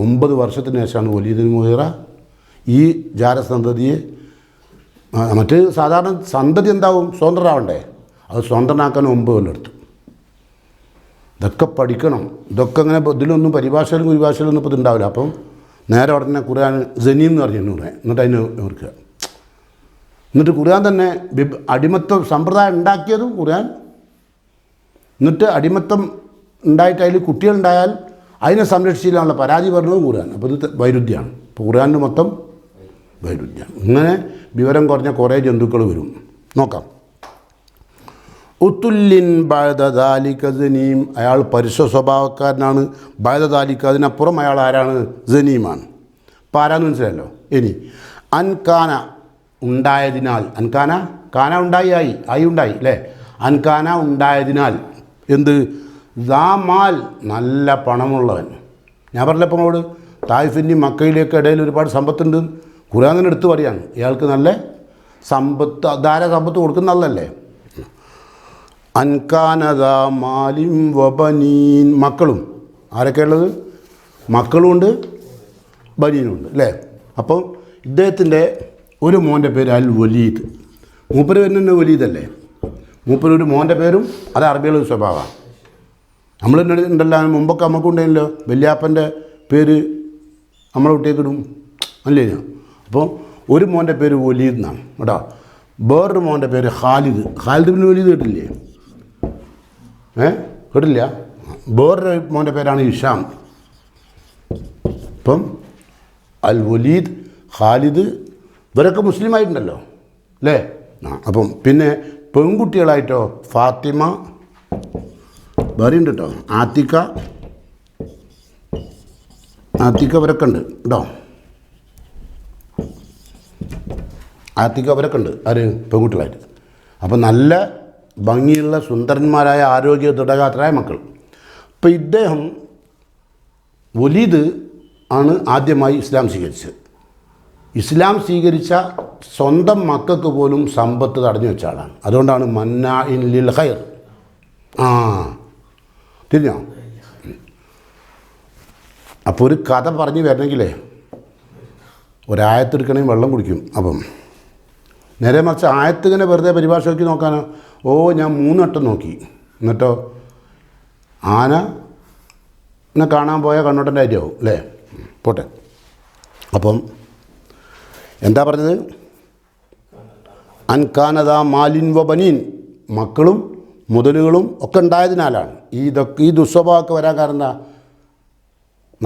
9 വർഷത്തിന് ശേഷമാണ് വലീദ് ഇബ്നു മുഗീറ ഈ ജാരസന്ധതിയെ മറ്റ് സാധാരണ സന്തതി എന്താവും? സ്വതന്ത്രരാവണ്ടേ? അത് സ്വതന്ത്രനാക്കാൻ 9 കൊല്ലം എടുത്തു. ഇതൊക്കെ പഠിക്കണം. ഇതൊക്കെ അങ്ങനെ ഇതിലൊന്നും പരിഭാഷയിലൊന്നും ഇപ്പോൾ ഇതുണ്ടാവില്ല. അപ്പം നേരെ ഉടനെ ഖുർആൻ ജനീം എന്ന് പറഞ്ഞു പറയാം. എന്നിട്ട് അതിന് ഓർക്കുക. എന്നിട്ട് ഖുർആൻ തന്നെ അടിമത്വം സമ്പ്രദായം ഉണ്ടാക്കിയതും ഖുർആൻ. എന്നിട്ട് അടിമത്വം ഉണ്ടായിട്ട് അതിൽ കുട്ടികളുണ്ടായാൽ അതിനെ സംരക്ഷിച്ചില്ലാനുള്ള പരാതി പറഞ്ഞതും ഖുർആൻ. അപ്പോൾ ഇത് വൈരുദ്ധ്യമാണ്. ഇപ്പോൾ ഖുർആനിന് മൊത്തം വൈരുദ്ധ്യമാണ്. ഇങ്ങനെ വിവരം കുറഞ്ഞ കുറേ ജന്തുക്കൾ വരും. നോക്കാം. ഉത്തുല്ലിൻ ബഅദ ദാലിക ജനീം. അയാൾ പരുഷ സ്വഭാവക്കാരനാണ്. ബഅദ ദാലിക, അതിനപ്പുറം അയാൾ ആരാണ്? ജനീമാണ്. അപ്പോൾ ആരാന്ന് മനസ്സിലായല്ലോ. ഇനി അൻകാന, ഉണ്ടായതിനാൽ. അൻകാന, കാന ഉണ്ടായി, ആയി ഉണ്ടായി അല്ലേ? അൻകാന ഉണ്ടായതിനാൽ. എന്ത്? ദാമാൽ, നല്ല പണമുള്ളവൻ. ഞാൻ പറഞ്ഞപ്പോൾ നമ്മളോട് തായിഫിൻ്റെയും മക്കയിലേക്ക് ഇടയിൽ ഒരുപാട് സമ്പത്തുണ്ട്. ഖുർആൻ തന്നെ എടുത്തു പറയാണ് ഇയാൾക്ക് നല്ല സമ്പത്ത്, ധാരാ സമ്പത്ത് കൊടുക്കുന്ന ആളല്ലേ. അൻകാനദാ മാലിം വബനീൻ. മക്കളും ആരൊക്കെ ഉള്ളത്? മക്കളുമുണ്ട് ബനീനുണ്ട് അല്ലേ. അപ്പോൾ ഇദ്ദേഹത്തിൻ്റെ ഒരു മോൻ്റെ പേര് അൽ വലീദ്. മൂപ്പര് തന്നെ വലീദല്ലേ. മൂപ്പര് ഒരു മോൻ്റെ പേരും അത് അറബികളുടെ സ്വഭാവമാണ്. നമ്മൾ ഉണ്ടല്ലോ മുമ്പൊക്കെ നമുക്കുണ്ടെങ്കിലോ വല്യാപ്പൻ്റെ പേര് നമ്മളെ കുട്ടിയേക്കിടും അല്ലേ. അപ്പോൾ ഒരു മോൻ്റെ പേര് വലീദ് എന്നാണ് കേട്ടോ. വേറൊരു മോൻ്റെ പേര് ഖാലിദ്. ഖാലിദ് ഇബ്നു വലീദ് കേട്ടില്ലേ? കേട്ടില്ല? വേറൊരു മോൻ്റെ പേരാണ് ഹിഷാം. അപ്പം അൽ വലീദ്, ഖാലിദ് ഇവരൊക്കെ മുസ്ലിമായിട്ടുണ്ടല്ലോ അല്ലേ. അപ്പം പിന്നെ പെൺകുട്ടികളായിട്ടോ ഫാത്തിമ, വേറെയുണ്ട് കേട്ടോ, ആത്തിക്ക ഇവരൊക്കെ ഉണ്ട് കേട്ടോ. ആത്തിക്ക അവരൊക്കെ ഉണ്ട്. ആര്? പെൺകുട്ടികളായിട്ട്. അപ്പം നല്ല ഭംഗിയുള്ള സുന്ദരന്മാരായ ആരോഗ്യ ദൃഢഗാത്രരായ മക്കൾ. ഇപ്പം ഇദ്ദേഹം വലീദ് ആണ് ആദ്യമായി ഇസ്ലാം സ്വീകരിച്ചത്. ഇസ്ലാം സ്വീകരിച്ച സ്വന്തം മക്കൾക്ക് പോലും സമ്പത്ത് തടഞ്ഞു വെച്ച ആളാണ്. അതുകൊണ്ടാണ് മന്നാഇൻ ലിൽ ഖൈർ. തിരിഞ്ഞോ? അപ്പോൾ ഒരു കഥ പറഞ്ഞു വരണമെങ്കിലേ ഒരായത്തെടുക്കണമെങ്കിൽ വെള്ളം കുടിക്കും. അപ്പം നേരെ മറിച്ച് ആയത്ത് ഇങ്ങനെ വെറുതെ പരിഭാഷ നോക്കി നോക്കാനോ? ഞാൻ 3 വട്ടം നോക്കി. എന്നിട്ടോ ആന എന്നെ കാണാൻ പോയാൽ കണ്ണോട്ടൻ്റെ കാര്യമാവും അല്ലേ. പോട്ടെ. അപ്പം എന്താ പറഞ്ഞത്? അൻകാനദാ മാലിൻ വ ബനീൻ. മക്കളും മുതലുകളും ഒക്കെ ഉണ്ടായതിനാലാണ് ഈ ദുസ്വഭാവമൊക്കെ വരാൻ കാരണം എന്താ?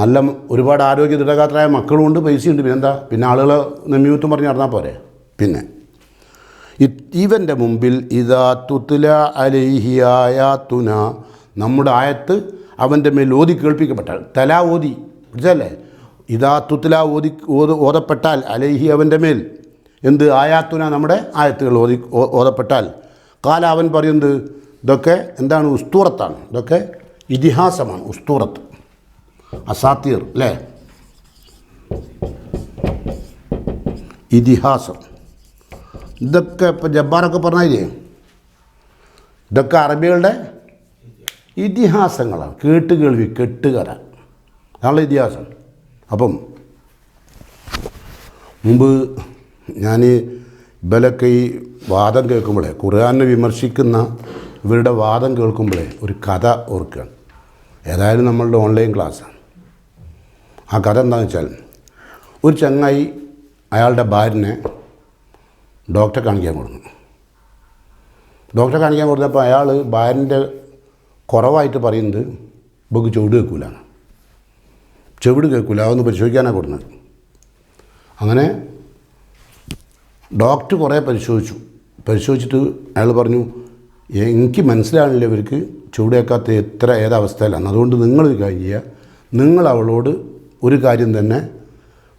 നല്ല ഒരുപാട് ആരോഗ്യ ദൃഢഗാത്രരായ മക്കളുമുണ്ട്, പൈസയുണ്ട്, പിന്നെന്താ? പിന്നെ ആളുകൾ നെമ്മിയൂത്തും പറഞ്ഞ് നടന്നാൽ പോരെ. പിന്നെ ഇവൻ്റെ മുമ്പിൽ ഇദാ തുത്ല അലൈഹി ആയാതുന, നമ്മുടെ ആയത്ത് അവൻ്റെ മേൽ ഓതി കേൾപ്പിക്കപ്പെട്ടാൽ, തല ഓതി മനസ്സിലല്ലേ? ഇദാ തുത്ല ഓതപ്പെട്ടാൽ അലൈഹി അവൻ്റെ മേൽ എന്ത്? ആയാത്തുന നമ്മുടെ ആയത്തുകൾ ഓതപ്പെട്ടാൽ, കാല അവൻ പറയുന്നത് ഇതൊക്കെ എന്താണ്? ഉസ്തൂറത്താണ്, ഇതൊക്കെ ഇതിഹാസമാണ്. ഉസ്തൂറത്ത്, അസാത്തീർ അല്ലേ? ഇതിഹാസം. ഇതൊക്കെ ഇപ്പം ജബ്ബാറൊക്കെ പറഞ്ഞില്ലേ, ഇതൊക്കെ അറബികളുടെ ഇതിഹാസങ്ങളാണ്. കേട്ടുകേൾവി, കെട്ടുകഥ, അതാണ് ഇതിഹാസം. അപ്പം മുമ്പ് ഞാൻ ഇവരൊക്കെ ഈ വാദം കേൾക്കുമ്പോഴേ, ഖുർആനെ വിമർശിക്കുന്ന ഇവരുടെ വാദം കേൾക്കുമ്പോഴേ ഒരു കഥ ഓർക്കുകയാണ്. ഏതായാലും നമ്മളുടെ ഓൺലൈൻ ക്ലാസ്സാണ്. ആ കഥ എന്താണെന്ന് വെച്ചാൽ, ഒരു ചങ്ങായി അയാളുടെ ഭാര്യനെ ഡോക്ടറെ കാണിക്കാൻ കൊടുക്കുന്നു. ഡോക്ടറെ കാണിക്കാൻ കൊടുത്തപ്പോൾ അയാൾ ഭാര്യൻ്റെ കുറവായിട്ട് പറയുന്നത് ഇവൾക്ക് ചുവട് കേൾക്കൂലാണ്. ചെവിട് കേൾക്കൂല, അതൊന്ന് പരിശോധിക്കാനാണ് കൊടുക്കുന്നത്. അങ്ങനെ ഡോക്ടർ കുറേ പരിശോധിച്ചിട്ട് അയാൾ പറഞ്ഞു, എനിക്ക് മനസ്സിലാവില്ല ഇവർക്ക് ചുവട് കേൾക്കാത്ത ഏതവസ്ഥയിലാണ്. അതുകൊണ്ട് നിങ്ങളൊരു കാര്യം ചെയ്യുക, നിങ്ങൾ അവളോട് ഒരു കാര്യം തന്നെ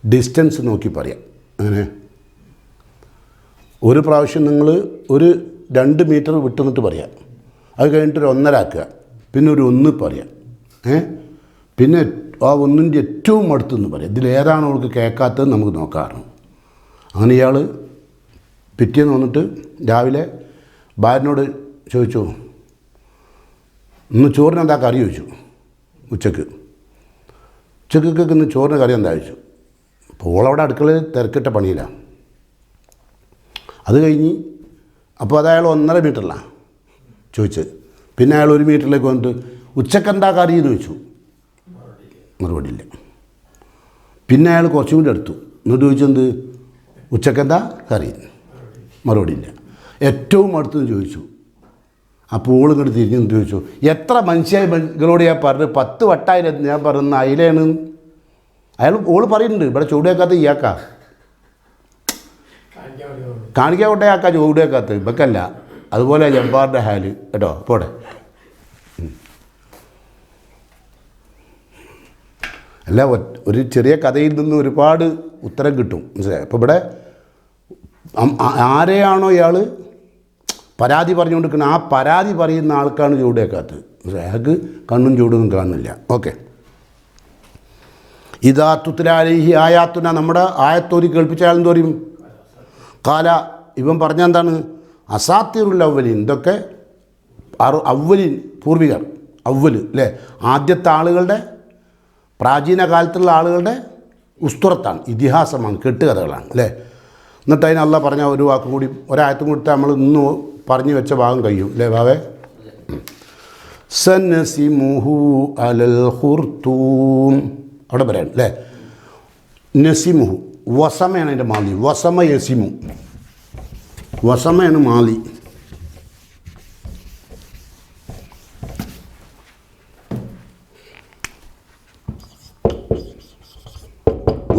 ഡിസ്റ്റൻസ് നോക്കി പറയാം. അങ്ങനെ ഒരു പ്രാവശ്യം നിങ്ങൾ ഒരു 2 മീറ്റർ വിട്ടുനിന്നിട്ട് പറയാം, അത് കഴിഞ്ഞിട്ട് ഒരു 1.5 ആക്കുക, പിന്നെ ഒരു 1 പറയാം, പിന്നെ ആ 1ൻ്റെ ഏറ്റവും അടുത്തെന്ന് പറയാം. ഇതിലേതാണ് അവൾക്ക് കേൾക്കാത്തത് നമുക്ക് നോക്കാറുണ്ട്. അങ്ങനെ ഇയാൾ പിറ്റേന്ന് വന്നിട്ട് രാവിലെ ഭാര്യനോട് ചോദിച്ചു, ഇന്ന് ചോറിന് എന്താ കറി ചോദിച്ചു. ഉച്ചക്കൊക്കെ ഇന്ന് ചോറിന് കറി എന്താ ചോദിച്ചു. അപ്പോൾ ഓളവിടെ അടുക്കളയിൽ തിരക്കിട്ട പണിയിലാണ്. അത് കഴിഞ്ഞ് അപ്പോൾ അത് അയാൾ 1.5 മീറ്ററിലാണ് ചോദിച്ചത്. പിന്നെ അയാൾ 1 മീറ്ററിലേക്ക് വന്നിട്ട് ഉച്ചക്കെന്താ കറി എന്ന് ചോദിച്ചു. മറുപടിയില്ല. പിന്നെ അയാൾ കുറച്ചും കൂടി എടുത്തു, എന്നിട്ട് ചോദിച്ചെന്ത്? ഉച്ചക്കെന്താ കറി? മറുപടിയില്ല. ഏറ്റവും അടുത്തെന്ന് ചോദിച്ചു. അപ്പോൾ ഓൾ ഇങ്ങോട്ട് തിരിഞ്ഞു ചോദിച്ചു, എത്ര മനുഷ്യകളോട് ഞാൻ പറഞ്ഞു, 10 വട്ടായിരം ഞാൻ പറയുന്ന അയിലാണ്. ഓൾ പറയുന്നുണ്ട്, ഇവിടെ ചൂടേക്കാത്ത ഇയാക്കാ കാണിക്കാൻ കൊണ്ടേ ആക്കാ ചൂടേക്കാത്ത ഇവക്കല്ല. അതുപോലെ ജബ്ബാറിൻ്റെ ഹാല് കേട്ടോ. പോടെ അല്ല, ഒരു ചെറിയ കഥയിൽ നിന്ന് ഒരുപാട് ഉത്തരം കിട്ടും, മനസ്സിലായി? അപ്പോൾ ഇവിടെ ആരെയാണോ ഇയാൾ പരാതി പറഞ്ഞുകൊണ്ടിരിക്കുന്നത്, ആ പരാതി പറയുന്ന ആൾക്കാണ് ചൂടേക്കാത്തത്. അയാൾക്ക് കണ്ണും ചൂടൊന്നും കാണുന്നില്ല. ഓക്കെ. ഇദാ തുത്ല അലൈഹി ആയാത്തുന, നമ്മുടെ ആയത്തോരി കേൾപ്പിച്ചാലും തോറിയും. കാല, ഇവൻ പറഞ്ഞ എന്താണ്? അസാത്തീറുൽ അവ്വലീൻ, ഇതൊക്കെ അവ്വലീൻ പൂർവികർ, അവ്വൽ അല്ലേ, ആദ്യത്തെ ആളുകളുടെ, പ്രാചീന കാലത്തുള്ള ആളുകളുടെ ഉസ്തുറത്താണ്, ഇതിഹാസമാണ്, കെട്ടുകഥകളാണ് അല്ലേ. എന്നിട്ട് അതിന് അള്ളാഹ് പറഞ്ഞ ഒരു വാക്കും കൂടി, ഒരായത്തും കൂടി നമ്മൾ ഇന്ന് പറഞ്ഞു വെച്ച ഭാഗം കഴിയും അല്ലേ ബാവേ? സനസിമുഹു അലൽ ഖുർതൂം, അവിടെ പറയാൻ അല്ലേ. നസിമുഹു, വസമയാണ് അതിൻ്റെ മാലി. വസമ യസിമു, വസമയാണ് മാലി.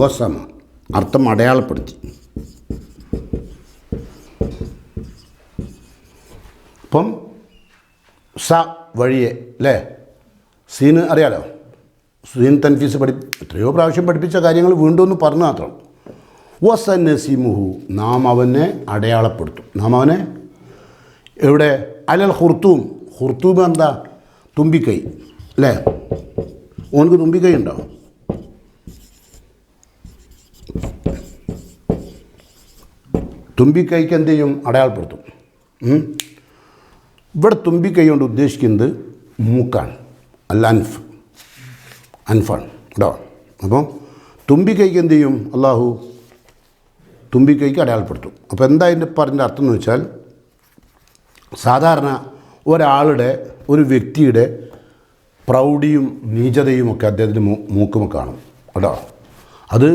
വസമ അർത്ഥം അടയാളപ്പെടുത്തി. അപ്പം സ വഴിയെ അല്ലേ, സീന് അറിയാലോ, സീൻ തൻഫീസ് എത്രയോ പ്രാവശ്യം പഠിപ്പിച്ച കാര്യങ്ങൾ വീണ്ടും ഒന്ന് പറഞ്ഞു മാത്രം. വസനസിമുഹു, നാം അവനെ അടയാളപ്പെടുത്തും. നാം അവനെ എവിടെ? അലൽ ഖുർത്തൂം. ഖുർത്തൂം എന്താ? തുമ്പിക്കൈ അല്ലേ. ഓനക്ക് തുമ്പിക്കൈ ഉണ്ടോ? തുമ്പിക്കൈക്ക് എന്ത് ചെയ്യും? അടയാളപ്പെടുത്തും. ഇവിടെ തുമ്പിക്കൈ കൊണ്ട് ഉദ്ദേശിക്കുന്നത് മൂക്കാണ്, അല്ല അൻഫാണ് കേട്ടോ. അപ്പം തുമ്പിക്കൈക്ക് എന്ത് ചെയ്യും? അള്ളാഹു തുമ്പിക്കൈക്ക് അടയാളപ്പെടുത്തും. അപ്പോൾ എന്താ അതിൻ്റെ പറഞ്ഞ അർത്ഥം എന്ന് വെച്ചാൽ, സാധാരണ ഒരാളുടെ, ഒരു വ്യക്തിയുടെ പ്രൗഢിയും നീചതയും ഒക്കെ അദ്ദേഹത്തിൻ്റെ മൂക്കുമൊക്കെ കാണും കേട്ടോ. അത്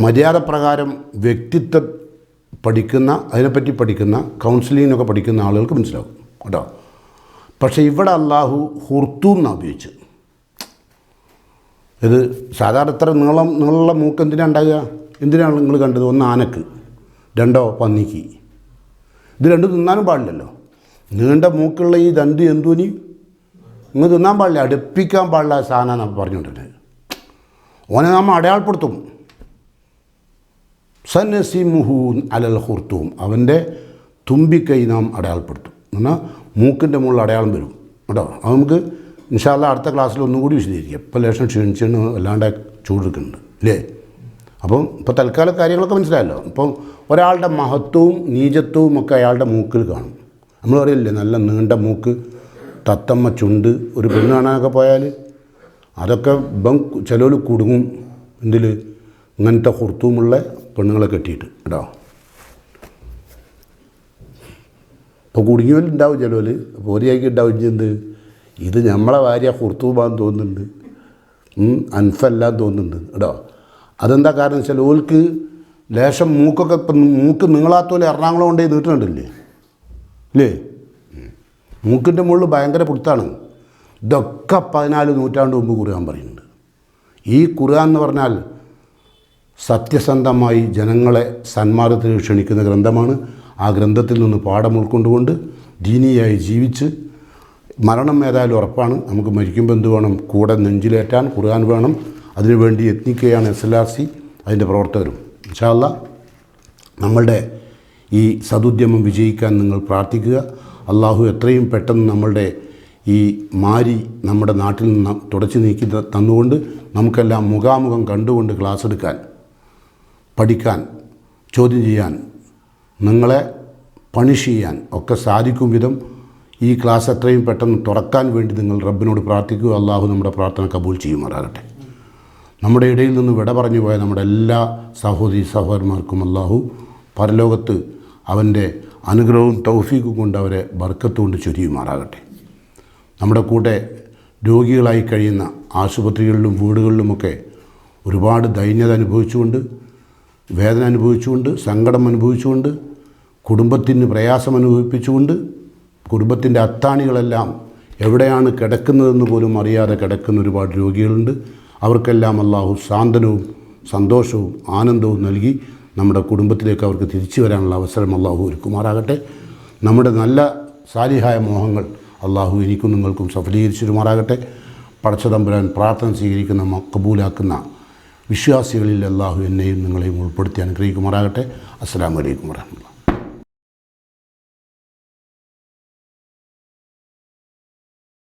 മര്യാദ പ്രകാരം വ്യക്തിത്വം പഠിക്കുന്ന, അതിനെപ്പറ്റി പഠിക്കുന്ന, കൗൺസിലിങ്ങിനൊക്കെ പഠിക്കുന്ന ആളുകൾക്ക് മനസ്സിലാവും. കേട്ടോ. പക്ഷേ ഇവിടെ അള്ളാഹു ഹുർത്തൂം എന്നാണ് ഉപയോഗിച്ചത്. ഇത് സാധാരണ ഇത്ര നീളമുള്ള മൂക്ക് എന്തിനാണ് ഉണ്ടാകുക? എന്തിനാണ് നിങ്ങൾ കണ്ടത്? ഒന്ന് ആനക്ക്, രണ്ടോ പന്നിക്ക്. ഇത് രണ്ടും തിന്നാനും പാടില്ലല്ലോ. നീണ്ട മൂക്കുള്ള ഈ ദണ്ട് എന്തൂനി നിങ്ങൾ തിന്നാൻ പാടില്ല, അടുപ്പിക്കാൻ പാടില്ല സാധനം നമ്മൾ പറഞ്ഞുകൊണ്ടിരുന്നത്. ഓനെ നമ്മൾ അടയാളപ്പെടുത്തും. സനസിമുഹു അലൽ ഹുർത്തൂം, അവൻ്റെ തുമ്പിക്കൈ നാം അടയാളപ്പെടുത്തും. എന്നാൽ മൂക്കിൻ്റെ മുകളിൽ അടയാളം വരും കേട്ടോ. അത് നമുക്ക് ഇൻഷാ അല്ലാഹ് അടുത്ത ക്ലാസ്സിൽ ഒന്നും കൂടി വിശദീകരിക്കാം. ഇപ്പോൾ ലേശം ക്ഷീണിച്ചാണ്, വല്ലാണ്ട് ചൂടെടുക്കുന്നുണ്ട് അല്ലേ. അപ്പം ഇപ്പോൾ തൽക്കാലം കാര്യങ്ങളൊക്കെ മനസ്സിലായല്ലോ. അപ്പം ഒരാളുടെ മഹത്വവും നീചത്വവും ഒക്കെ അയാളുടെ മൂക്കിൽ കാണും. നമ്മൾ പറയില്ലേ നല്ല നീണ്ട മൂക്ക്, തത്തമ്മ ചുണ്ട്, ഒരു പെണ്ണ് കാണാനൊക്കെ പോയാൽ അതൊക്കെ ഇപ്പം ചിലർ കുടുങ്ങും. എന്തിൽ? ഇങ്ങനത്തെ ഹുർത്തൂമുള്ള പെണ്ണുങ്ങളെ കെട്ടിയിട്ട് കേട്ടോ. ഇപ്പോൾ കുടുങ്ങിയവരുണ്ടാവും ചിലവർ. പോരിയാക്കി ഉണ്ടാവും എന്ത്, ഇത് നമ്മളെ ഭാര്യ ഹുർത്തൂമാന്ന് തോന്നുന്നുണ്ട്, അൻഫെല്ലാം തോന്നുന്നുണ്ട് കേട്ടോ. അതെന്താ കാരണം വെച്ചാൽ ഓൾക്ക് ലേശം മൂക്കൊക്കെ ഇപ്പം മൂക്ക് നീളാത്തോലെ എറണാകുളം കൊണ്ടേ നീട്ടുന്നുണ്ടല്ലേ അല്ലേ. മൂക്കിൻ്റെ മുകളിൽ ഭയങ്കര പുടുത്താണ്. ഇതൊക്കെ 14 നൂറ്റാണ്ട് മുമ്പ് ഖുർആൻ പറയുന്നുണ്ട്. ഈ ഖുർആൻ എന്ന് പറഞ്ഞാൽ സത്യസന്ധമായി ജനങ്ങളെ സന്മാർഗത്തിൽ ക്ഷണിക്കുന്ന ഗ്രന്ഥമാണ്. ആ ഗ്രന്ഥത്തിൽ നിന്ന് പാഠം ഉൾക്കൊണ്ടുകൊണ്ട് ദീനിയായി ജീവിച്ച് മരണം ഏതായാലും ഉറപ്പാണ്. നമുക്ക് മരിക്കുമ്പോൾ എന്ത് വേണം? കൂടെ നെഞ്ചിലേറ്റാൻ ഖുർആൻ വേണം. അതിനുവേണ്ടി യത്നിക്കുകയാണ് SLRC അതിൻ്റെ പ്രവർത്തകരും. ഇൻഷാ അല്ലാഹ് നമ്മളുടെ ഈ സദുദ്യമം വിജയിക്കാൻ നിങ്ങൾ പ്രാർത്ഥിക്കുക. അള്ളാഹു എത്രയും പെട്ടെന്ന് നമ്മളുടെ ഈ മാരി നമ്മുടെ നാട്ടിൽ നിന്ന് തുടച്ചു നീക്കി തന്നുകൊണ്ട് നമുക്കെല്ലാം മുഖാമുഖം കണ്ടുകൊണ്ട് ക്ലാസ് എടുക്കാൻ, പഠിക്കാൻ, ചോദ്യം ചെയ്യാൻ, നിങ്ങളെ പണിഷ് ചെയ്യാൻ ഒക്കെ സാധിക്കും വിധം ഈ ക്ലാസ് എത്രയും പെട്ടെന്ന് തുറക്കാൻ വേണ്ടി നിങ്ങൾ റബ്ബിനോട് പ്രാർത്ഥിക്കുക. അള്ളാഹു നമ്മുടെ പ്രാർത്ഥന കബൂൽ ചെയ്യുമാറാകട്ടെ. നമ്മുടെ ഇടയിൽ നിന്ന് വിട പറഞ്ഞു പോയ നമ്മുടെ എല്ലാ സഹോദരി സഹോദരന്മാർക്കും അള്ളാഹു പരലോകത്ത് അവൻ്റെ അനുഗ്രഹവും തൗഫീഖും കൊണ്ട് അവരെ ബർക്കത്ത് കൊണ്ട് ചൊരിയുമാറാകട്ടെ. നമ്മുടെ കൂടെ രോഗികളായി കഴിയുന്ന ആശുപത്രികളിലും വീടുകളിലുമൊക്കെ ഒരുപാട് ദൈന്യത അനുഭവിച്ചുകൊണ്ട്, വേദന അനുഭവിച്ചുകൊണ്ട്, സങ്കടം അനുഭവിച്ചുകൊണ്ട്, കുടുംബത്തിന് പ്രയാസം അനുഭവിപ്പിച്ചുകൊണ്ട്, കുടുംബത്തിൻ്റെ അത്താണികളെല്ലാം എവിടെയാണ് കിടക്കുന്നതെന്ന് പോലും അറിയാതെ കിടക്കുന്ന ഒരുപാട് രോഗികളുണ്ട്. അവർക്കെല്ലാം അള്ളാഹു സാന്ത്വനവും സന്തോഷവും ആനന്ദവും നൽകി നമ്മുടെ കുടുംബത്തിലേക്ക് അവർക്ക് തിരിച്ചു വരാനുള്ള അവസരം അള്ളാഹു ഒരുക്കുമാറാകട്ടെ. നമ്മുടെ നല്ല സാലിഹായ മോഹങ്ങൾ അള്ളാഹു എനിക്കും നിങ്ങൾക്കും സഫലീകരിച്ചിരുമാറാകട്ടെ. പടച്ചതമ്പുരാൻ പ്രാർത്ഥന സ്വീകരിക്കുന്ന കബൂലാക്കുന്ന വിശ്വാസികളിൽ അള്ളാഹു എന്നെയും നിങ്ങളെയും ഉൾപ്പെടുത്തി അനുഗ്രഹിക്കുമാറാകട്ടെ. അസ്സലാമു അലൈക്കും വറഹ്മത്തുള്ളാഹി.